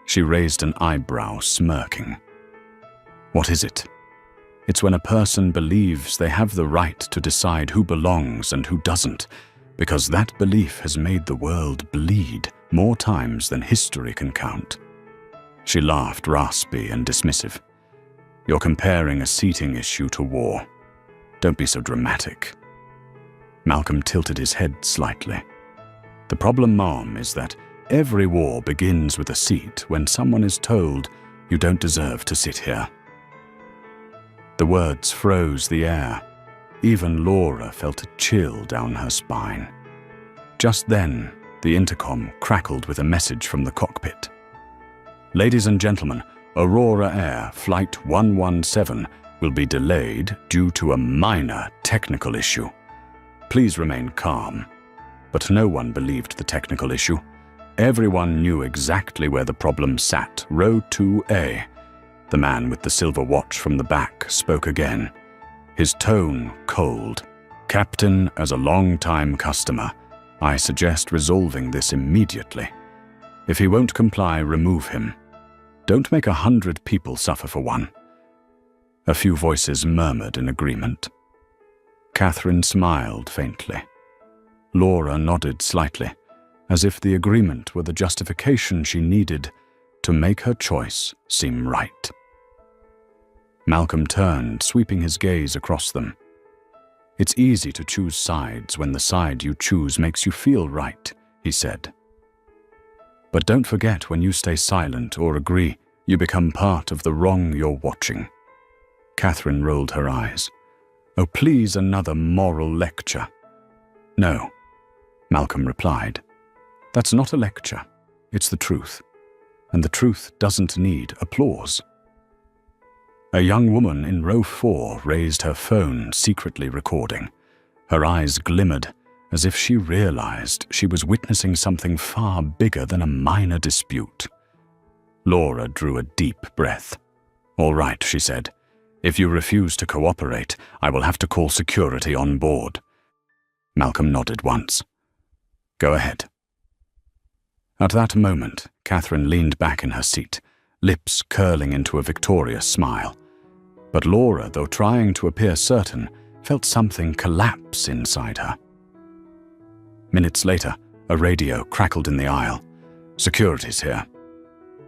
She raised an eyebrow, smirking. "What is it?" "It's when a person believes they have the right to decide who belongs and who doesn't, because that belief has made the world bleed more times than history can count." She laughed, raspy and dismissive. "You're comparing a seating issue to war. Don't be so dramatic. Malcolm tilted his head slightly. The problem, Mom, is that every war begins with a seat when someone is told you don't deserve to sit here. The words froze the air. Even Laura felt a chill down her spine. Just then, the intercom crackled with a message from the cockpit. Ladies and gentlemen, Aurora Air Flight 117 will be delayed due to a minor technical issue. Please remain calm. But no one believed the technical issue. Everyone knew exactly where the problem sat, row 2A. The man with the silver watch from the back spoke again, his tone cold. Captain, as a long-time customer, I suggest resolving this immediately. If he won't comply, remove him. Don't make 100 people suffer for one. A few voices murmured in agreement. Catherine smiled faintly. Laura nodded slightly, as if the agreement were the justification she needed to make her choice seem right. Malcolm turned, sweeping his gaze across them. It's easy to choose sides when the side you choose makes you feel right, he said. But don't forget, when you stay silent or agree, you become part of the wrong you're watching. Catherine rolled her eyes. Oh, please, another moral lecture. No, Malcolm replied. That's not a lecture. It's the truth. And the truth doesn't need applause. A young woman in row 4 raised her phone, secretly recording. Her eyes glimmered, as if she realized she was witnessing something far bigger than a minor dispute. Laura drew a deep breath. All right, she said. If you refuse to cooperate, I will have to call security on board. Malcolm nodded once. Go ahead. At that moment, Catherine leaned back in her seat, lips curling into a victorious smile. But Laura, though trying to appear certain, felt something collapse inside her. Minutes later, a radio crackled in the aisle. Security's here.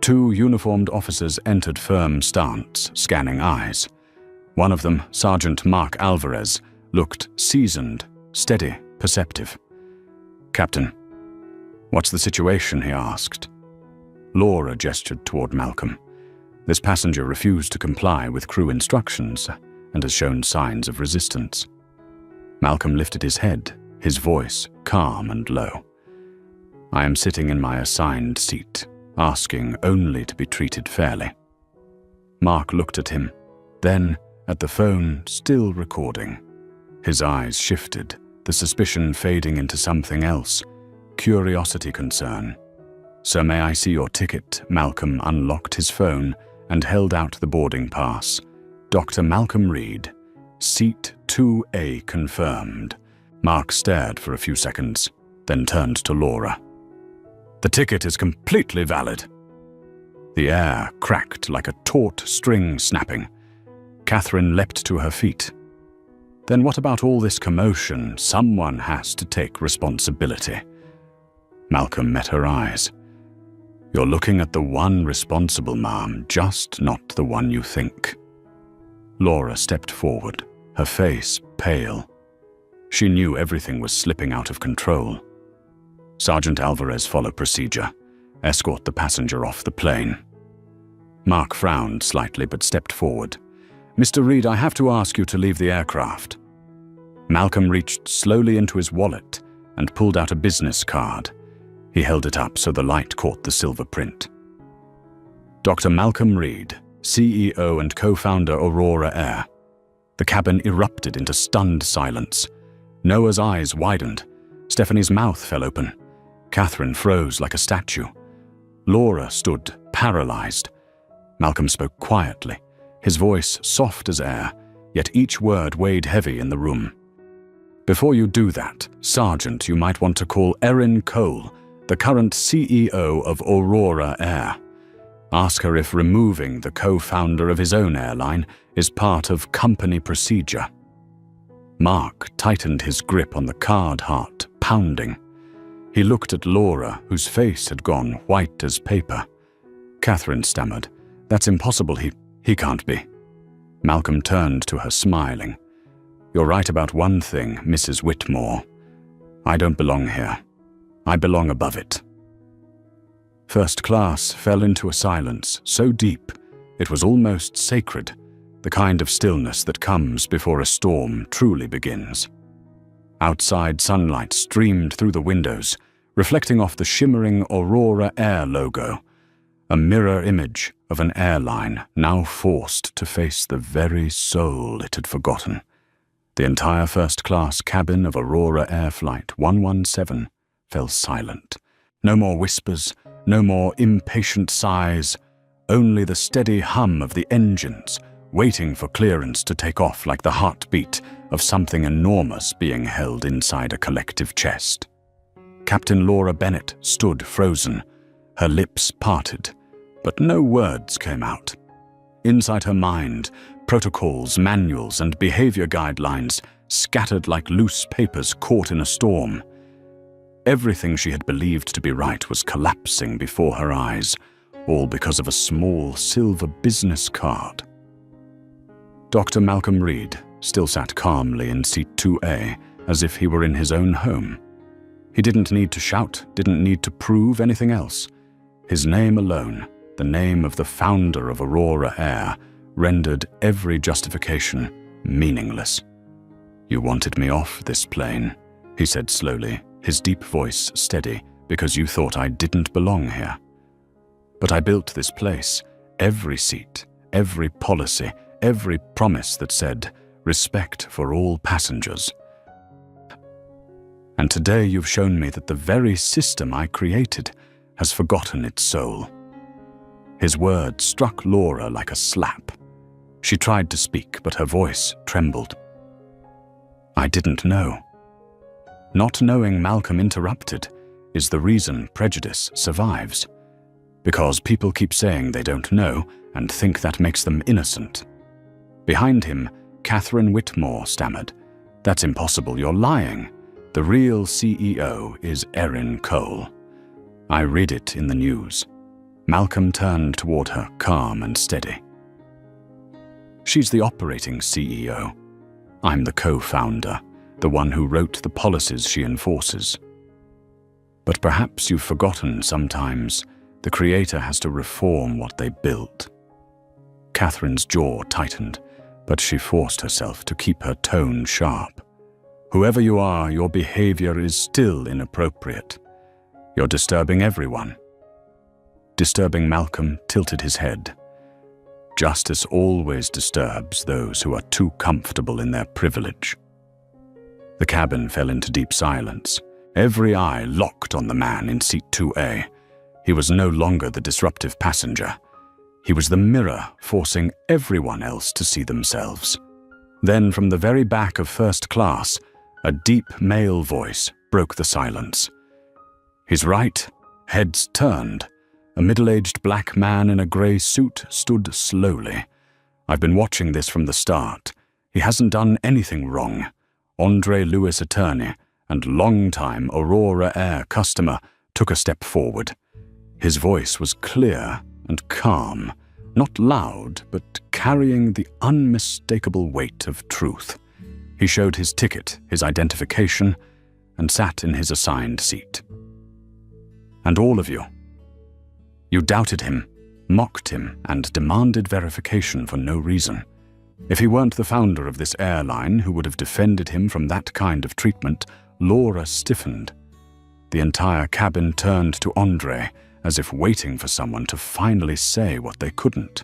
2 uniformed officers entered firm stance, scanning eyes. One of them, Sergeant Mark Alvarez, looked seasoned, steady, perceptive. Captain, what's the situation? He asked. Laura gestured toward Malcolm. This passenger refused to comply with crew instructions and has shown signs of resistance. Malcolm lifted his head, his voice calm and low. I am sitting in my assigned seat, asking only to be treated fairly. Mark looked at him, then at the phone still recording. His eyes shifted, the suspicion fading into something else, curiosity, concern. So may I see your ticket? Malcolm unlocked his phone and held out the boarding pass. Dr. Malcolm Reed, seat 2A confirmed. Mark stared for a few seconds, then turned to Laura. The ticket is completely valid. The air cracked like a taut string snapping. Catherine leapt to her feet. Then what about all this commotion? Someone has to take responsibility. Malcolm met her eyes. You're looking at the one responsible, ma'am, just not the one you think. Laura stepped forward, her face pale. She knew everything was slipping out of control. Sergeant Alvarez, follow procedure. Escort the passenger off the plane. Mark frowned slightly but stepped forward. Mr. Reed, I have to ask you to leave the aircraft. Malcolm reached slowly into his wallet and pulled out a business card. He held it up so the light caught the silver print. Dr. Malcolm Reed, CEO and co-founder Aurora Air. The cabin erupted into stunned silence. Noah's eyes widened. Stephanie's mouth fell open. Catherine froze like a statue. Laura stood paralyzed. Malcolm spoke quietly, his voice soft as air, yet each word weighed heavy in the room. Before you do that, Sergeant, you might want to call Erin Cole, the current CEO of Aurora Air. Ask her if removing the co-founder of his own airline is part of company procedure. Mark tightened his grip on the card, heart pounding. He looked at Laura, whose face had gone white as paper. Catherine stammered, That's impossible, he can't be. Malcolm turned to her, smiling. You're right about one thing, Mrs. Whitmore. I don't belong here. I belong above it." First Class fell into a silence so deep it was almost sacred, the kind of stillness that comes before a storm truly begins. Outside sunlight streamed through the windows, reflecting off the shimmering Aurora Air logo, a mirror image of an airline now forced to face the very soul it had forgotten. The entire first-class cabin of Aurora Air Flight 117 fell silent. No more whispers, no more impatient sighs, only the steady hum of the engines, waiting for clearance to take off like the heartbeat of something enormous being held inside a collective chest. Captain Laura Bennett stood frozen, her lips parted, but no words came out. Inside her mind, protocols, manuals, and behavior guidelines scattered like loose papers caught in a storm. Everything she had believed to be right was collapsing before her eyes, all because of a small silver business card. Dr. Malcolm Reed still sat calmly in seat 2A, as if he were in his own home. He didn't need to shout, didn't need to prove anything else. His name alone, the name of the founder of Aurora Air, rendered every justification meaningless. "You wanted me off this plane," he said slowly, his deep voice steady, "because you thought I didn't belong here. But I built this place, every seat, every policy, every promise that said respect for all passengers. And today you've shown me that the very system I created has forgotten its soul." His words struck Laura like a slap. She tried to speak, but her voice trembled. "I didn't know." Not knowing, Malcolm interrupted, is the reason prejudice survives. Because people keep saying they don't know and think that makes them innocent. Behind him, Catherine Whitmore stammered, "That's impossible, you're lying. The real CEO is Erin Cole. I read it in the news." Malcolm turned toward her, calm and steady. "She's the operating CEO. I'm the co-founder, the one who wrote the policies she enforces. But perhaps you've forgotten sometimes the creator has to reform what they built." Catherine's jaw tightened, but she forced herself to keep her tone sharp. "Whoever you are, your behavior is still inappropriate. You're disturbing everyone." Disturbing Malcolm tilted his head. Justice always disturbs those who are too comfortable in their privilege. The cabin fell into deep silence, every eye locked on the man in seat 2A. He was no longer the disruptive passenger. He was the mirror forcing everyone else to see themselves. Then from the very back of First Class, a deep male voice broke the silence. His right, heads turned. A middle-aged black man in a grey suit stood slowly. "I've been watching this from the start. He hasn't done anything wrong." Andre Lewis, attorney and long-time Aurora Air customer, took a step forward. His voice was clear and calm, not loud, but carrying the unmistakable weight of truth. He showed his ticket, his identification, and sat in his assigned seat. "And all of you, you doubted him, mocked him, and demanded verification for no reason. If he weren't the founder of this airline who would have defended him from that kind of treatment," Laura stiffened. The entire cabin turned to Andre, as if waiting for someone to finally say what they couldn't.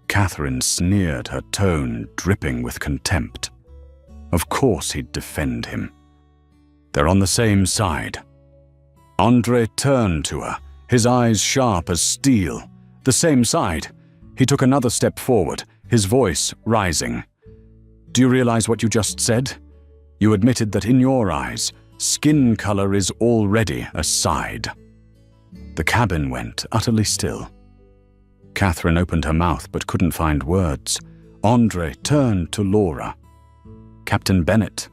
Catherine sneered, her tone dripping with contempt. Of course he'd defend him. They're on the same side. Andre turned to her, his eyes sharp as steel. The same side. He took another step forward, his voice rising. "Do you realize what you just said? You admitted that in your eyes, skin color is already a side." The cabin went utterly still. Catherine opened her mouth but couldn't find words. Andre turned to Laura. "Captain Bennett,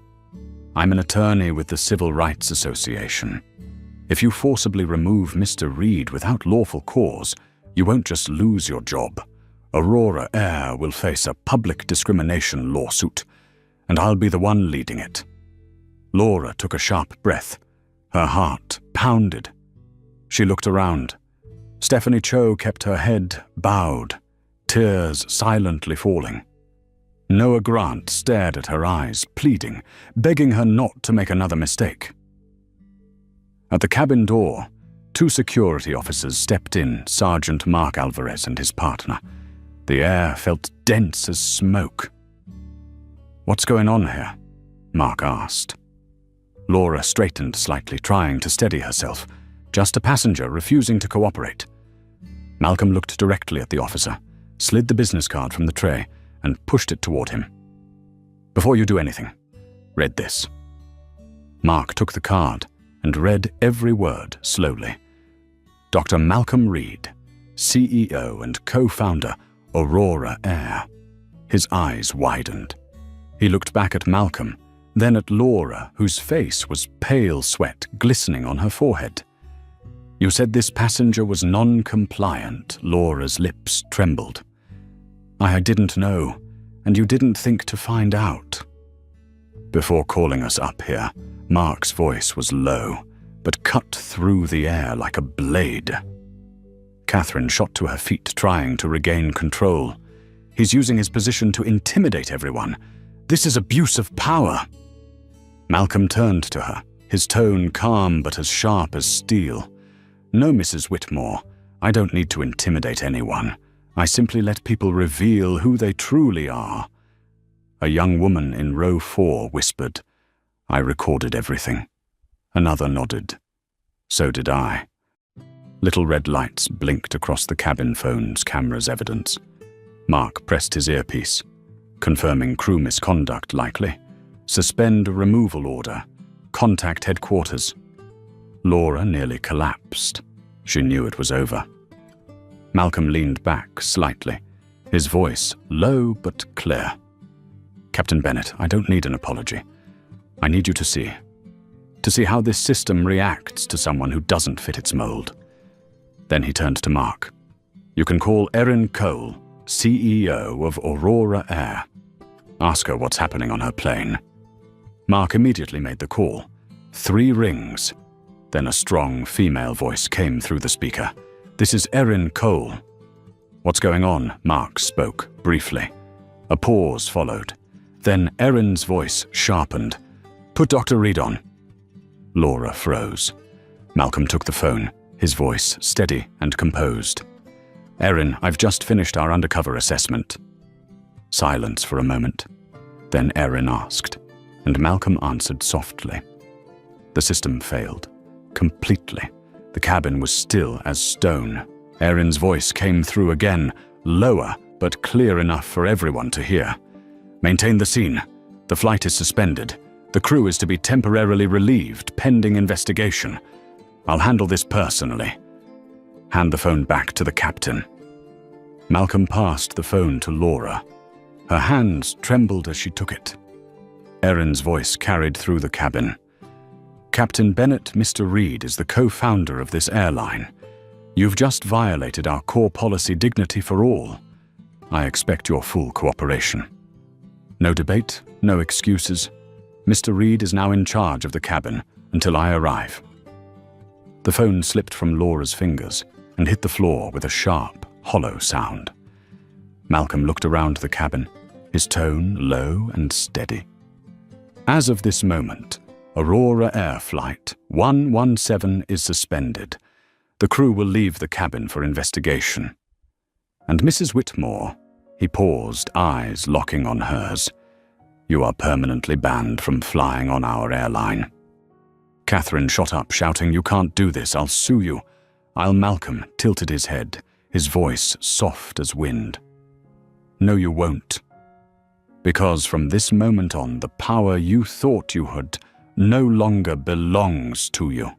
I'm an attorney with the Civil Rights Association. If you forcibly remove Mr. Reed without lawful cause, you won't just lose your job. Aurora Air will face a public discrimination lawsuit, and I'll be the one leading it." Laura took a sharp breath. Her heart pounded. She looked around. Stephanie Cho kept her head bowed, tears silently falling. Noah Grant stared at her eyes, pleading, begging her not to make another mistake. At the cabin door, 2 security officers stepped in, Sergeant Mark Alvarez and his partner. The air felt dense as smoke. "What's going on here?" Mark asked. Laura straightened slightly, trying to steady herself. Just a passenger refusing to cooperate. Malcolm looked directly at the officer, slid the business card from the tray, and pushed it toward him. "Before you do anything, read this." Mark took the card and read every word slowly. "Dr. Malcolm Reed, CEO and co-founder, Aurora Air." His eyes widened. He looked back at Malcolm, then at Laura, whose face was pale sweat glistening on her forehead. "You said this passenger was non-compliant." Laura's lips trembled. "I didn't know, and you didn't think to find out." "Before calling us up here," Mark's voice was low, but cut through the air like a blade. Catherine shot to her feet, trying to regain control. "He's using his position to intimidate everyone. This is abuse of power." Malcolm turned to her, his tone calm but as sharp as steel. "No, Mrs. Whitmore, I don't need to intimidate anyone. I simply let people reveal who they truly are." A young woman in row 4 whispered, "I recorded everything." Another nodded. "So did I." Little red lights blinked across the cabin phone's camera's evidence. Mark pressed his earpiece, confirming crew misconduct likely. Suspend removal order. Contact headquarters. Laura nearly collapsed. She knew it was over. Malcolm leaned back slightly, his voice low but clear. "Captain Bennett, I don't need an apology. I need you to see how this system reacts to someone who doesn't fit its mold." Then he turned to Mark. "You can call Erin Cole, CEO of Aurora Air. Ask her what's happening on her plane." Mark immediately made the call. 3 rings. Then a strong female voice came through the speaker. "This is Erin Cole." "What's going on?" Mark spoke, briefly. A pause followed. Then Erin's voice sharpened. "Put Dr. Reed on." Laura froze. Malcolm took the phone, his voice steady and composed. "Erin, I've just finished our undercover assessment." Silence for a moment. Then Erin asked, and Malcolm answered softly. The system failed. Completely. The cabin was still as stone. Erin's voice came through again, lower but clear enough for everyone to hear. "Maintain the scene. The flight is suspended. The crew is to be temporarily relieved pending investigation. I'll handle this personally. Hand the phone back to the captain." Malcolm passed the phone to Laura. Her hands trembled as she took it. Erin's voice carried through the cabin. "Captain Bennett, Mr. Reed is the co-founder of this airline. You've just violated our core policy, dignity for all. I expect your full cooperation. No debate, no excuses. Mr. Reed is now in charge of the cabin until I arrive." The phone slipped from Laura's fingers and hit the floor with a sharp, hollow sound. Malcolm looked around the cabin, his tone low and steady. "As of this moment, Aurora Air Flight 117 is suspended. The crew will leave the cabin for investigation. And Mrs. Whitmore," he paused, eyes locking on hers, "you are permanently banned from flying on our airline." Catherine shot up, shouting, "You can't do this, I'll sue you." Malcolm tilted his head, his voice soft as wind. "No, you won't. Because from this moment on, the power you thought you had no longer belongs to you."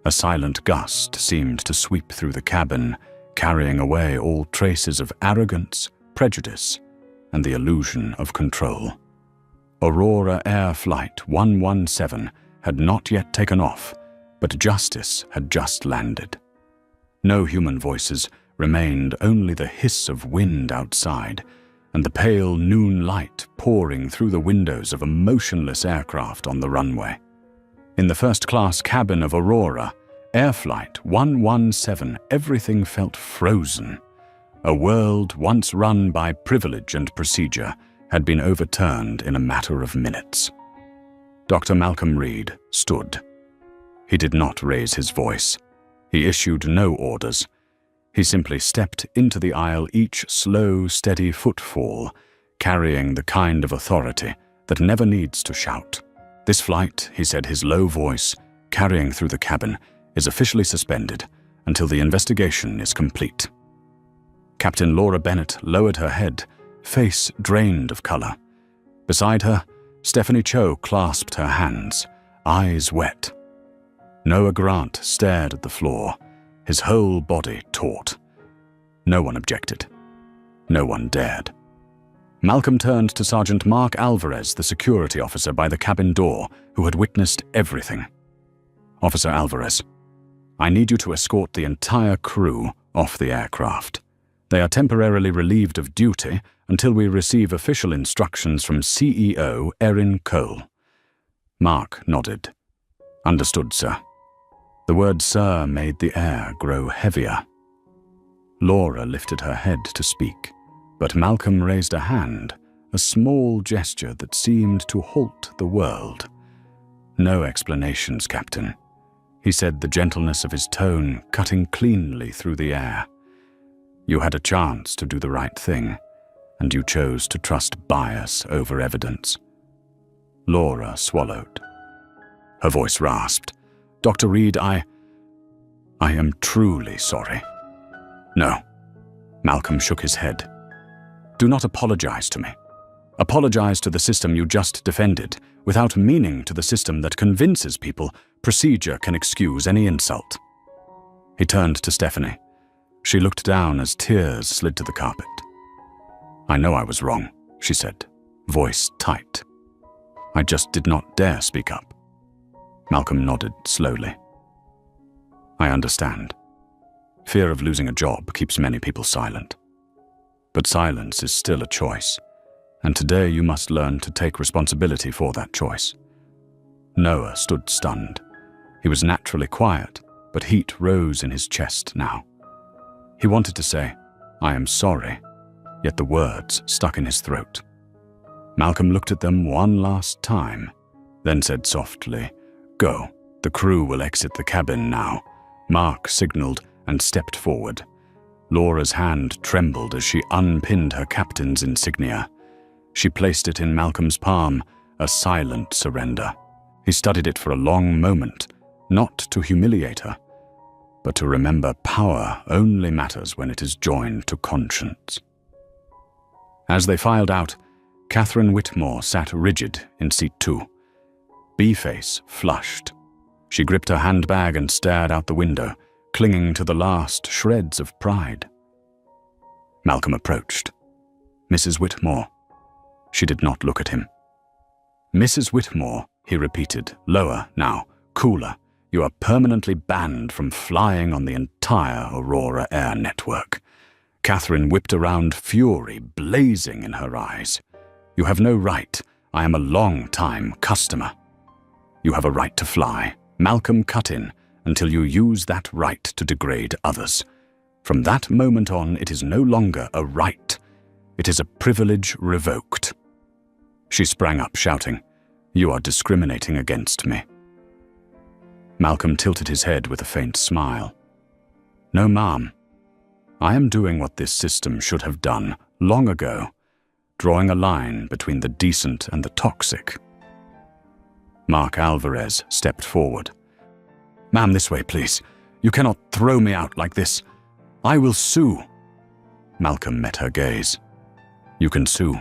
A silent gust seemed to sweep through the cabin, carrying away all traces of arrogance, prejudice, and the illusion of control. Aurora Air Flight 117 had not yet taken off, but justice had just landed. No human voices remained, only the hiss of wind outside, and the pale noon light pouring through the windows of a motionless aircraft on the runway. In the first-class cabin of Aurora, Air Flight 117, everything felt frozen. A world once run by privilege and procedure had been overturned in a matter of minutes. Dr. Malcolm Reed stood. He did not raise his voice. He issued no orders. He simply stepped into the aisle, each slow, steady footfall, carrying the kind of authority that never needs to shout. "This flight," he said, his low voice carrying through the cabin, "is officially suspended until the investigation is complete." Captain Laura Bennett lowered her head, face drained of color. Beside her, Stephanie Cho clasped her hands, eyes wet. Noah Grant stared at the floor, his whole body taut. No one objected. No one dared. Malcolm turned to Sergeant Mark Alvarez, the security officer by the cabin door, who had witnessed everything. "Officer Alvarez, I need you to escort the entire crew off the aircraft. They are temporarily relieved of duty until we receive official instructions from CEO Erin Cole." Mark nodded. "Understood, sir." The word "sir" made the air grow heavier. Laura lifted her head to speak, but Malcolm raised a hand, a small gesture that seemed to halt the world. "No explanations, Captain," he said, the gentleness of his tone cutting cleanly through the air. "You had a chance to do the right thing, and you chose to trust bias over evidence." Laura swallowed. Her voice rasped. "Dr. Reed, I am truly sorry." "No." Malcolm shook his head. "Do not apologize to me. Apologize to the system you just defended, without meaning to the system that convinces people procedure can excuse any insult." He turned to Stephanie. She looked down as tears slid to the carpet. "I know I was wrong," she said, voice tight. "I just did not dare speak up." Malcolm nodded slowly. "I understand. Fear of losing a job keeps many people silent. But silence is still a choice, and today you must learn to take responsibility for that choice." Noah stood stunned. He was naturally quiet, but heat rose in his chest now. He wanted to say, "I am sorry," yet the words stuck in his throat. Malcolm looked at them one last time, then said softly, "Go. The crew will exit the cabin now." Mark signaled and stepped forward. Laura's hand trembled as she unpinned her captain's insignia. She placed it in Malcolm's palm, a silent surrender. He studied it for a long moment, not to humiliate her, but to remember power only matters when it is joined to conscience. As they filed out, Catherine Whitmore sat rigid in seat 2. B-face flushed. She gripped her handbag and stared out the window, clinging to the last shreds of pride. Malcolm approached. "Mrs. Whitmore." She did not look at him. "Mrs. Whitmore," he repeated, lower now, cooler. "You are permanently banned from flying on the entire Aurora Air Network." Catherine whipped around, fury blazing in her eyes. "You have no right. I am a long-time customer." "You have a right to fly." Malcolm cut in, "until you use that right to degrade others. From that moment on, it is no longer a right. It is a privilege revoked." She sprang up, shouting, "You are discriminating against me." Malcolm tilted his head with a faint smile. "No, ma'am. I am doing what this system should have done long ago, drawing a line between the decent and the toxic." Mark Alvarez stepped forward. "Ma'am, this way, please. You cannot throw me out like this. I will sue." Malcolm met her gaze. "You can sue.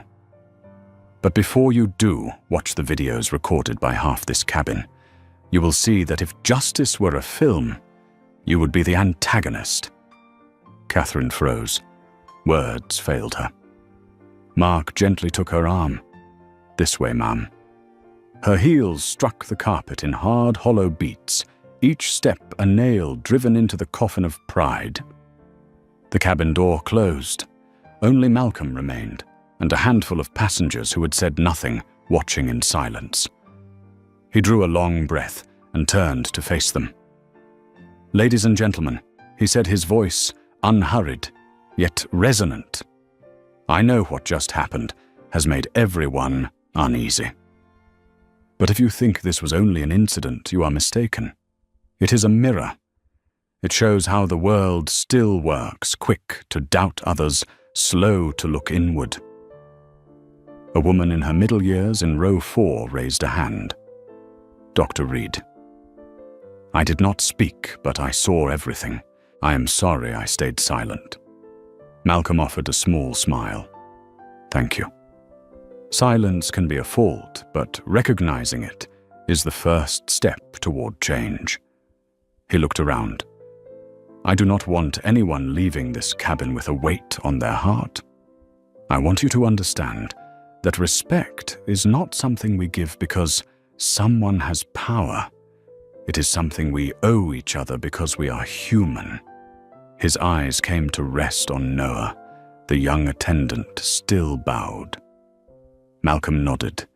But before you do, watch the videos recorded by half this cabin. You will see that if justice were a film, you would be the antagonist." Catherine froze. Words failed her. Mark gently took her arm. "This way, ma'am." Her heels struck the carpet in hard, hollow beats, each step a nail driven into the coffin of pride. The cabin door closed. Only Malcolm remained, and a handful of passengers who had said nothing, watching in silence. He drew a long breath and turned to face them. "Ladies and gentlemen," he said, his voice unhurried, yet resonant. "I know what just happened has made everyone uneasy. But if you think this was only an incident, you are mistaken. It is a mirror. It shows how the world still works, quick to doubt others, slow to look inward." A woman in her middle years in row 4 raised a hand. Dr. Reed. "I did not speak, but I saw everything. I am sorry I stayed silent." Malcolm offered a small smile. "Thank you." Silence can be a fault, but recognizing it is the first step toward change. He looked around. "I do not want anyone leaving this cabin with a weight on their heart. I want you to understand that respect is not something we give because someone has power. It is something we owe each other because we are human." His eyes came to rest on Noah. The young attendant still bowed. Malcolm nodded.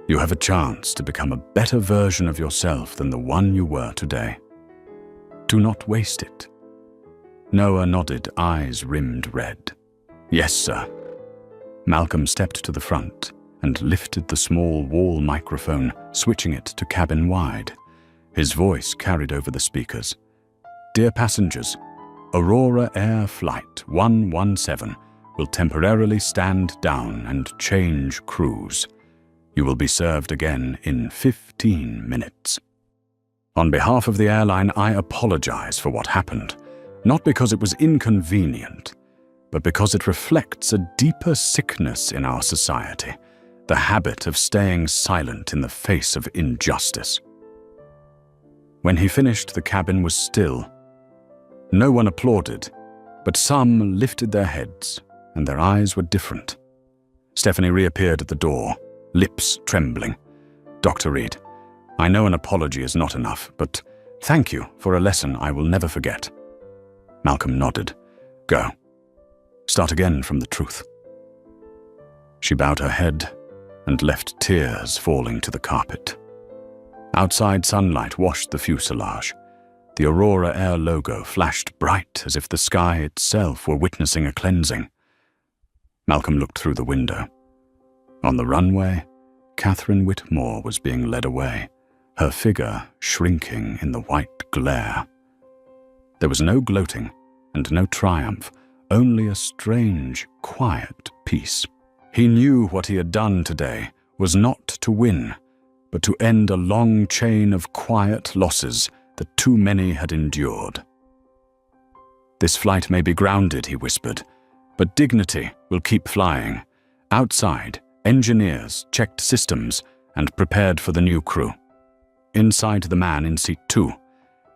"You have a chance to become a better version of yourself than the one you were today. Do not waste it." Noah nodded, eyes rimmed red. "Yes, sir." Malcolm stepped to the front and lifted the small wall microphone, switching it to cabin-wide. His voice carried over the speakers. "Dear passengers, Aurora Air Flight 117 will temporarily stand down and change crews. You will be served again in 15 minutes. On behalf of the airline, I apologize for what happened, not because it was inconvenient, but because it reflects a deeper sickness in our society, the habit of staying silent in the face of injustice." When he finished, the cabin was still. No one applauded, but some lifted their heads, and their eyes were different. Stephanie reappeared at the door, lips trembling. "Dr. Reed, I know an apology is not enough, but thank you for a lesson I will never forget." Malcolm nodded. "Go. Start again from the truth." She bowed her head and left tears falling to the carpet. Outside sunlight washed the fuselage. The Aurora Air logo flashed bright as if the sky itself were witnessing a cleansing. Malcolm looked through the window. On the runway, Catherine Whitmore was being led away, her figure shrinking in the white glare. There was no gloating and no triumph, only a strange, quiet peace. He knew what he had done today was not to win, but to end a long chain of quiet losses that too many had endured. "This flight may be grounded," he whispered, "but dignity will keep flying." Outside, engineers checked systems and prepared for the new crew. Inside, the man in seat 2,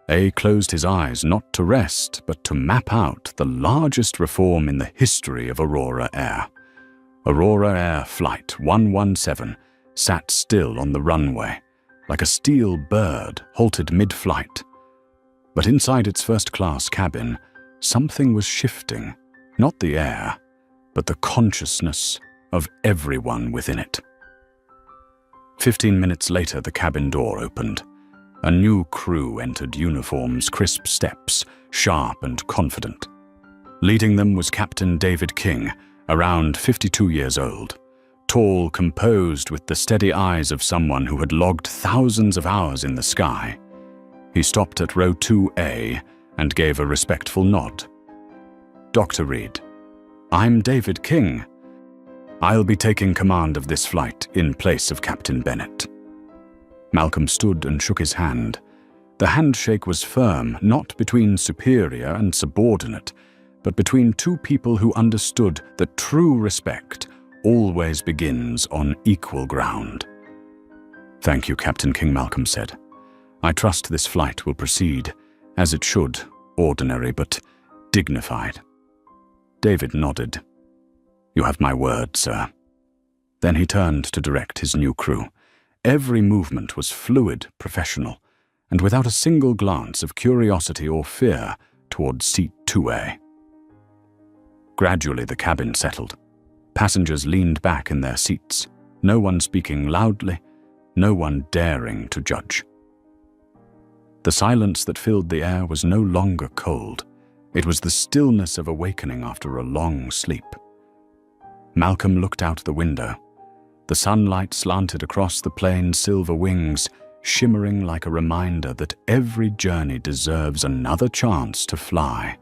A closed his eyes not to rest, but to map out the largest reform in the history of Aurora Air. Aurora Air Flight 117 sat still on the runway, like a steel bird halted mid-flight. But inside its first-class cabin, something was shifting, not the air, but the consciousness of everyone within it. 15 minutes later, the cabin door opened. A new crew entered uniforms, crisp steps, sharp and confident. Leading them was Captain David King, around 52 years old, tall, composed, with the steady eyes of someone who had logged thousands of hours in the sky. He stopped at row 2A and gave a respectful nod. "Dr. Reed, I'm David King. I'll be taking command of this flight in place of Captain Bennett." Malcolm stood and shook his hand. The handshake was firm, not between superior and subordinate, but between two people who understood that true respect always begins on equal ground. "Thank you, Captain King," Malcolm said. "I trust this flight will proceed, as it should, ordinary but dignified." David nodded. "You have my word, sir." Then he turned to direct his new crew. Every movement was fluid, professional, and without a single glance of curiosity or fear toward seat 2A. Gradually, the cabin settled. Passengers leaned back in their seats, no one speaking loudly, no one daring to judge. The silence that filled the air was no longer cold. It was the stillness of awakening after a long sleep. Malcolm looked out the window. The sunlight slanted across the plane's silver wings, shimmering like a reminder that every journey deserves another chance to fly,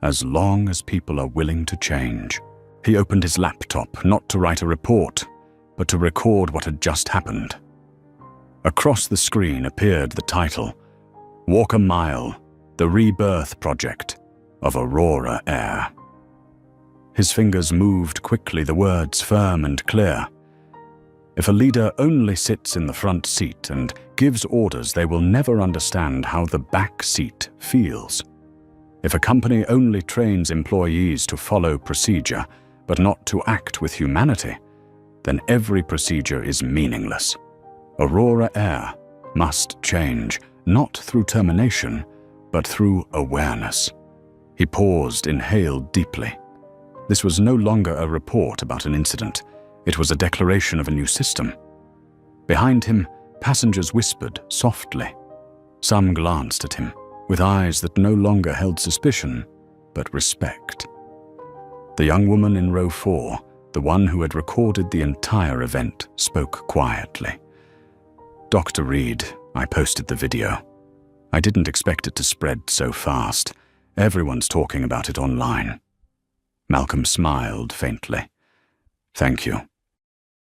as long as people are willing to change. He opened his laptop, not to write a report, but to record what had just happened. Across the screen appeared the title, Walk a Mile, the Rebirth Project of Aurora Air. His fingers moved quickly, the words firm and clear. If a leader only sits in the front seat and gives orders, they will never understand how the back seat feels. If a company only trains employees to follow procedure, but not to act with humanity, then every procedure is meaningless. Aurora Air must change, not through termination, but through awareness. He paused, inhaled deeply. This was no longer a report about an incident. It was a declaration of a new system. Behind him, passengers whispered softly. Some glanced at him, with eyes that no longer held suspicion, but respect. The young woman in row 4, the one who had recorded the entire event, spoke quietly. Dr. Reed, I posted the video. I didn't expect it to spread so fast. Everyone's talking about it online. Malcolm smiled faintly. Thank you.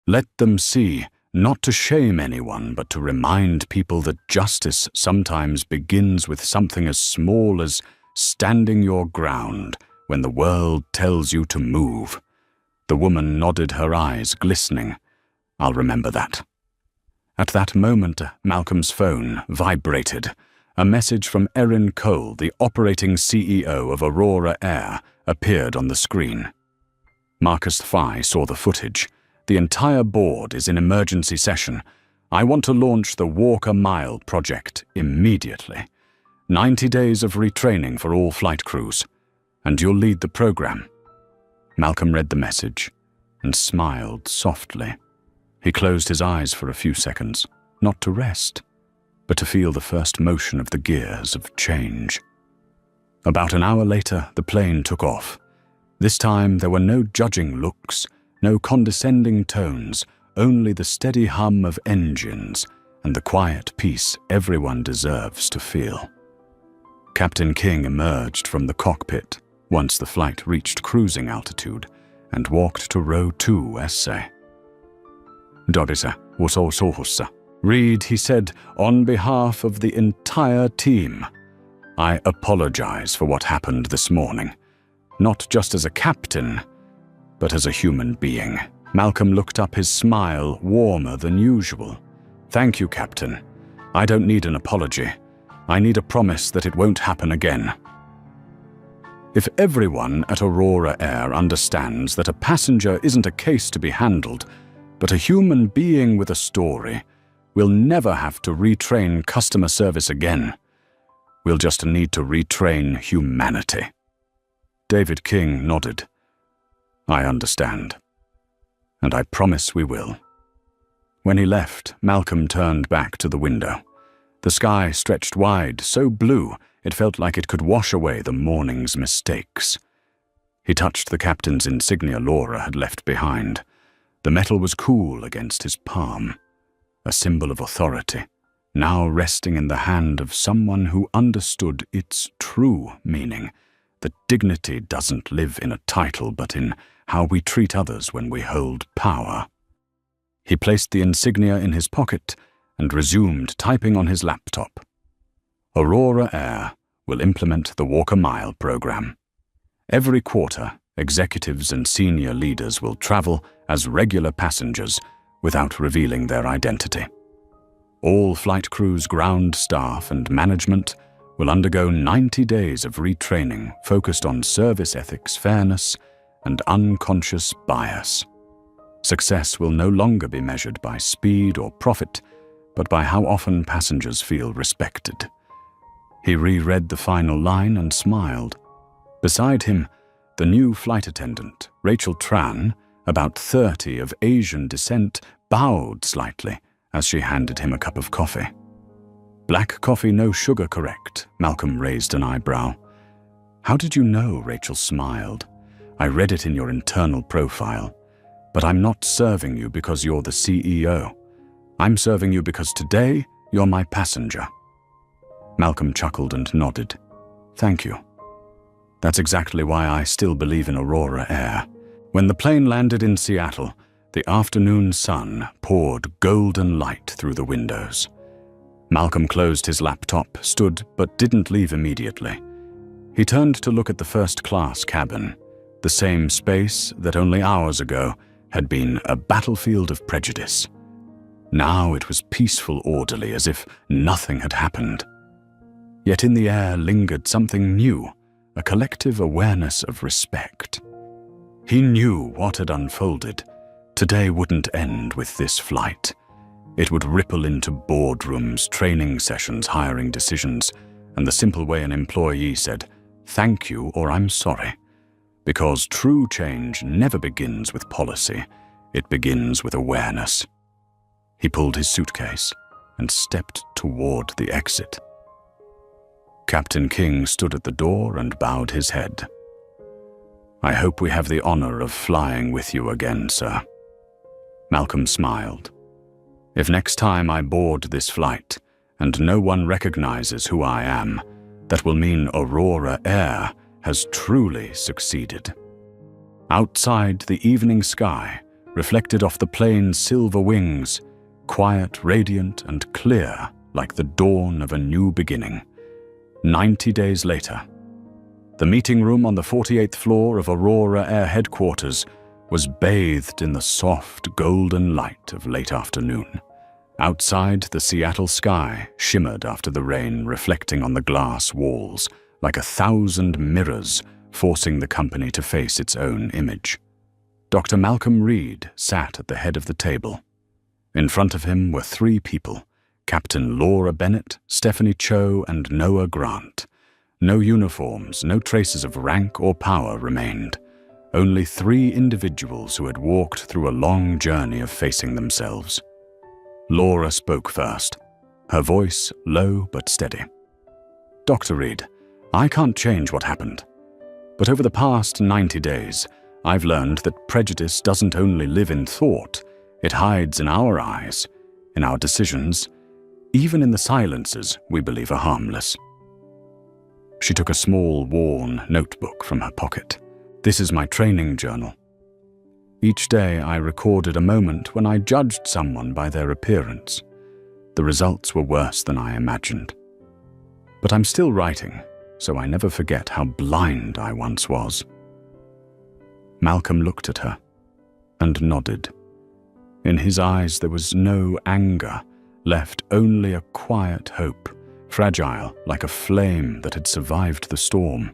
Let them see, not to shame anyone, but to remind people that justice sometimes begins with something as small as standing your ground when the world tells you to move. The woman nodded, her eyes glistening. I'll remember that. At that moment, Malcolm's phone vibrated. A message from Erin Cole, the operating CEO of Aurora Air, appeared on the screen. Marcus Phi saw the footage. The entire board is in emergency session. I want to launch the Walk a Mile project immediately. 90 days of retraining for all flight crews. And you'll lead the program. Malcolm read the message and smiled softly. He closed his eyes for a few seconds, not to rest, but to feel the first motion of the gears of change. About an hour later, the plane took off. This time there were no judging looks, no condescending tones, only the steady hum of engines and the quiet peace everyone deserves to feel. Captain King emerged from the cockpit once the flight reached cruising altitude and walked to row 2 essay. Dorisa, Wososohosa. Reed, he said, on behalf of the entire team, I apologize for what happened this morning, not just as a captain, but as a human being. Malcolm looked up, his smile warmer than usual. Thank you, Captain. I don't need an apology. I need a promise that it won't happen again. If everyone at Aurora Air understands that a passenger isn't a case to be handled, but a human being with a story, we'll never have to retrain customer service again. We'll just need to retrain humanity. David King nodded. I understand. And I promise we will. When he left, Malcolm turned back to the window. The sky stretched wide, so blue it felt like it could wash away the morning's mistakes. He touched the captain's insignia Laura had left behind. The metal was cool against his palm, a symbol of authority, now resting in the hand of someone who understood its true meaning, that dignity doesn't live in a title but in how we treat others when we hold power. He placed the insignia in his pocket and resumed typing on his laptop. Aurora Air will implement the Walk a Mile program. Every quarter, executives and senior leaders will travel as regular passengers without revealing their identity. All flight crews, ground staff, and management will undergo 90 days of retraining focused on service ethics, fairness, and unconscious bias. Success will no longer be measured by speed or profit, but by how often passengers feel respected. He reread the final line and smiled. Beside him, the new flight attendant, Rachel Tran, about 30 of Asian descent, bowed slightly as she handed him a cup of coffee. "Black coffee, no sugar, correct?" Malcolm raised an eyebrow. "How did you know?" Rachel smiled. "I read it in your internal profile. But I'm not serving you because you're the CEO. I'm serving you because today you're my passenger." Malcolm chuckled and nodded. "Thank you. That's exactly why I still believe in Aurora Air." When the plane landed in Seattle, the afternoon sun poured golden light through the windows. Malcolm closed his laptop, stood, but didn't leave immediately. He turned to look at the first-class cabin, the same space that only hours ago had been a battlefield of prejudice. Now it was peaceful, orderly, as if nothing had happened. Yet in the air lingered something new, a collective awareness of respect. He knew what had unfolded. Today wouldn't end with this flight. It would ripple into boardrooms, training sessions, hiring decisions, and the simple way an employee said, "Thank you" or "I'm sorry." Because true change never begins with policy, it begins with awareness. He pulled his suitcase and stepped toward the exit. Captain King stood at the door and bowed his head. "I hope we have the honor of flying with you again, sir." Malcolm smiled. "If next time I board this flight and no one recognizes who I am, that will mean Aurora Air has truly succeeded." Outside, the evening sky reflected off the plane's silver wings, quiet, radiant, and clear like the dawn of a new beginning. 90 days later, the meeting room on the 48th floor of Aurora Air headquarters was bathed in the soft, golden light of late afternoon. Outside, the Seattle sky shimmered after the rain, reflecting on the glass walls like 1,000 mirrors, forcing the company to face its own image. Dr. Malcolm Reed sat at the head of the table. In front of him were 3 people, Captain Laura Bennett, Stephanie Cho, and Noah Grant. No uniforms, no traces of rank or power remained. Only 3 individuals who had walked through a long journey of facing themselves. Laura spoke first, her voice low but steady. "Dr. Reed, I can't change what happened. But over the past 90 days, I've learned that prejudice doesn't only live in thought, it hides in our eyes, in our decisions, even in the silences we believe are harmless." She took a small, worn notebook from her pocket. "This is my training journal. Each day I recorded a moment when I judged someone by their appearance. The results were worse than I imagined. But I'm still writing, so I never forget how blind I once was." Malcolm looked at her and nodded. In his eyes there was no anger, left only a quiet hope, fragile like a flame that had survived the storm.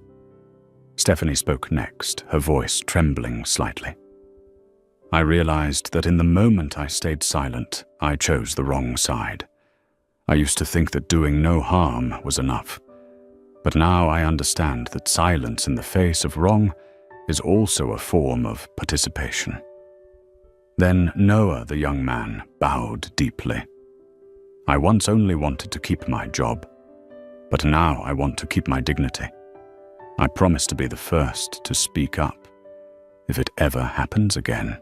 Stephanie spoke next, her voice trembling slightly. "I realized that in the moment I stayed silent, I chose the wrong side. I used to think that doing no harm was enough. But now I understand that silence in the face of wrong is also a form of participation." Then Noah, the young man, bowed deeply. "I once only wanted to keep my job, but now I want to keep my dignity. I promise to be the first to speak up, if it ever happens again."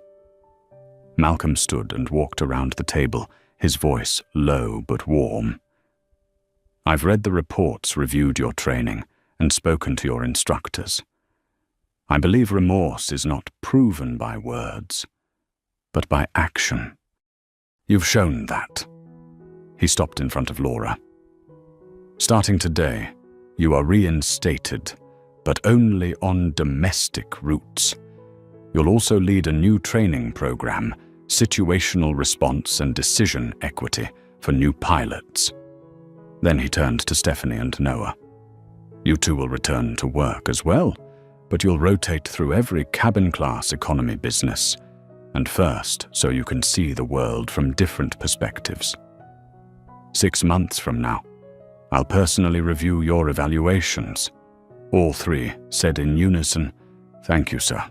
Malcolm stood and walked around the table, his voice low but warm. "I've read the reports, reviewed your training, and spoken to your instructors. I believe remorse is not proven by words, but by action. You've shown that." He stopped in front of Laura. "Starting today, you are reinstated, but only on domestic routes. You'll also lead a new training program, situational response and decision equity for new pilots." Then he turned to Stephanie and Noah. "You two will return to work as well, but you'll rotate through every cabin-class economy business, and first so you can see the world from different perspectives. 6 months from now, I'll personally review your evaluations." All 3 said in unison, "Thank you, sir."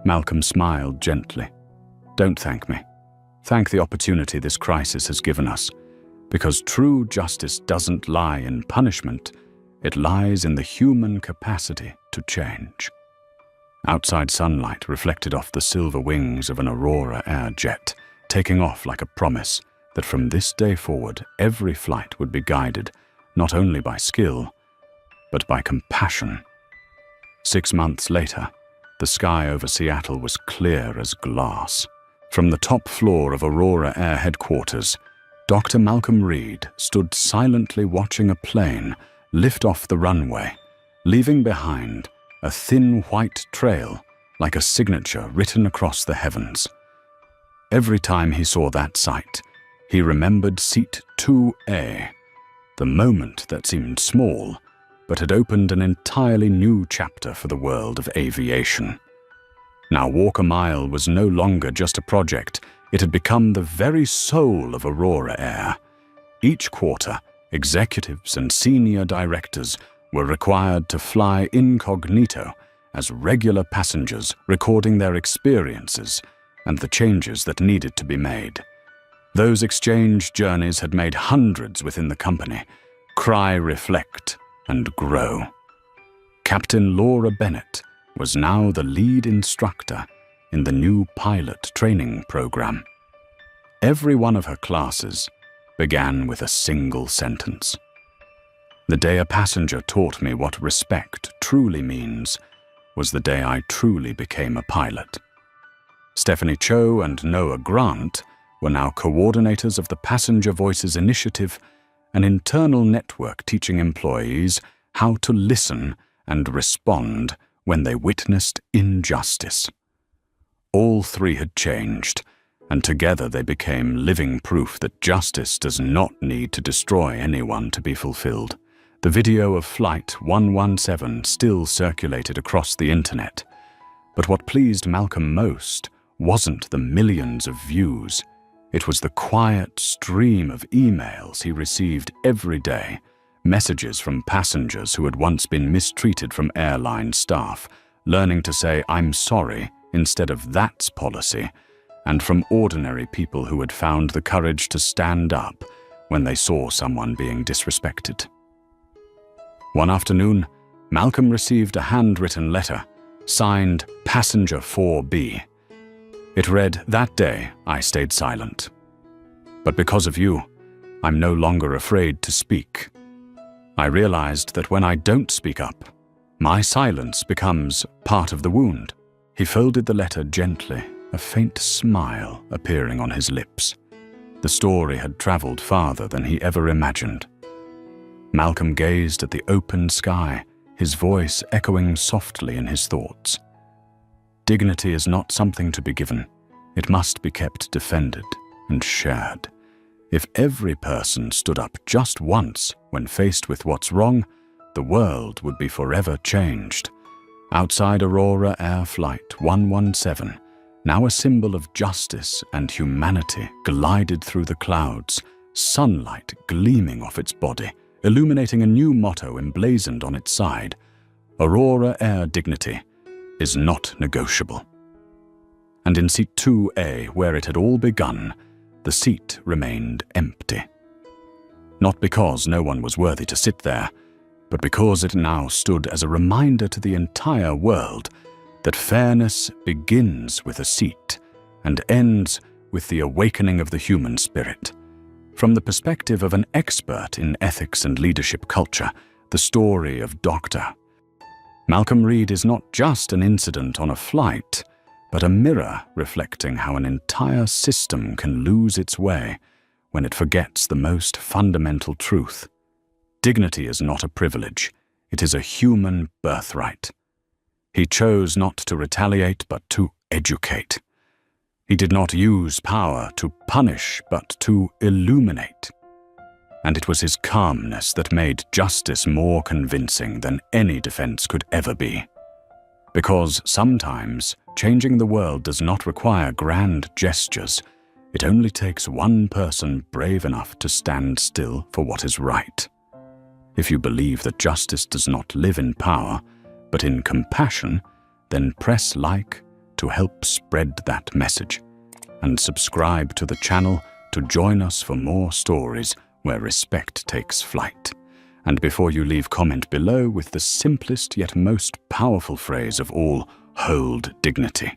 Malcolm smiled gently. Don't thank me. Thank the opportunity this crisis has given us, because true justice doesn't lie in punishment, it lies in the human capacity to change. Outside sunlight reflected off the silver wings of an Aurora Air jet, taking off like a promise that from this day forward every flight would be guided not only by skill, but by compassion. 6 months later, the sky over Seattle was clear as glass. From the top floor of Aurora Air headquarters, Dr. Malcolm Reed stood silently watching a plane lift off the runway, leaving behind a thin white trail like a signature written across the heavens. Every time he saw that sight, he remembered Seat 2A, the moment that seemed small, but had opened an entirely new chapter for the world of aviation. Now Walk a Mile was no longer just a project, it had become the very soul of Aurora Air. Each quarter, executives and senior directors were required to fly incognito as regular passengers, recording their experiences and the changes that needed to be made. Those exchange journeys had made hundreds within the company cry, reflect, and grow. Captain Laura Bennett was now the lead instructor in the new pilot training program. Every one of her classes began with a single sentence. The day a passenger taught me what respect truly means was the day I truly became a pilot. Stephanie Cho and Noah Grant were now coordinators of the Passenger Voices Initiative, an internal network teaching employees how to listen and respond when they witnessed injustice. All three had changed, and together they became living proof that justice does not need to destroy anyone to be fulfilled. The video of Flight 117 still circulated across the internet, but what pleased Malcolm most wasn't the millions of views. It was the quiet stream of emails he received every day, messages from passengers who had once been mistreated from airline staff, learning to say "I'm sorry" instead of "that's policy," and from ordinary people who had found the courage to stand up when they saw someone being disrespected. One afternoon, Malcolm received a handwritten letter, signed Passenger 4B. It read, "That day, I stayed silent. But because of you, I'm no longer afraid to speak. I realized that when I don't speak up, my silence becomes part of the wound." He folded the letter gently, a faint smile appearing on his lips. The story had traveled farther than he ever imagined. Malcolm gazed at the open sky, his voice echoing softly in his thoughts. Dignity is not something to be given. It must be kept defended and shared. If every person stood up just once when faced with what's wrong, the world would be forever changed. Outside Aurora Air Flight 117, now a symbol of justice and humanity, glided through the clouds, sunlight gleaming off its body, illuminating a new motto emblazoned on its side: Aurora Air dignity is not negotiable. And in Seat 2A, where it had all begun, the seat remained empty. Not because no one was worthy to sit there, but because it now stood as a reminder to the entire world that fairness begins with a seat and ends with the awakening of the human spirit. From the perspective of an expert in ethics and leadership culture, the story of Dr. Malcolm Reed is not just an incident on a flight, but a mirror reflecting how an entire system can lose its way when it forgets the most fundamental truth. Dignity is not a privilege, it is a human birthright. He chose not to retaliate, but to educate. He did not use power to punish, but to illuminate. And it was his calmness that made justice more convincing than any defense could ever be. Because sometimes changing the world does not require grand gestures. It only takes one person brave enough to stand still for what is right. If you believe that justice does not live in power, but in compassion, then press like to help spread that message. And subscribe to the channel to join us for more stories where respect takes flight. And before you leave, comment below with the simplest yet most powerful phrase of all: hold dignity.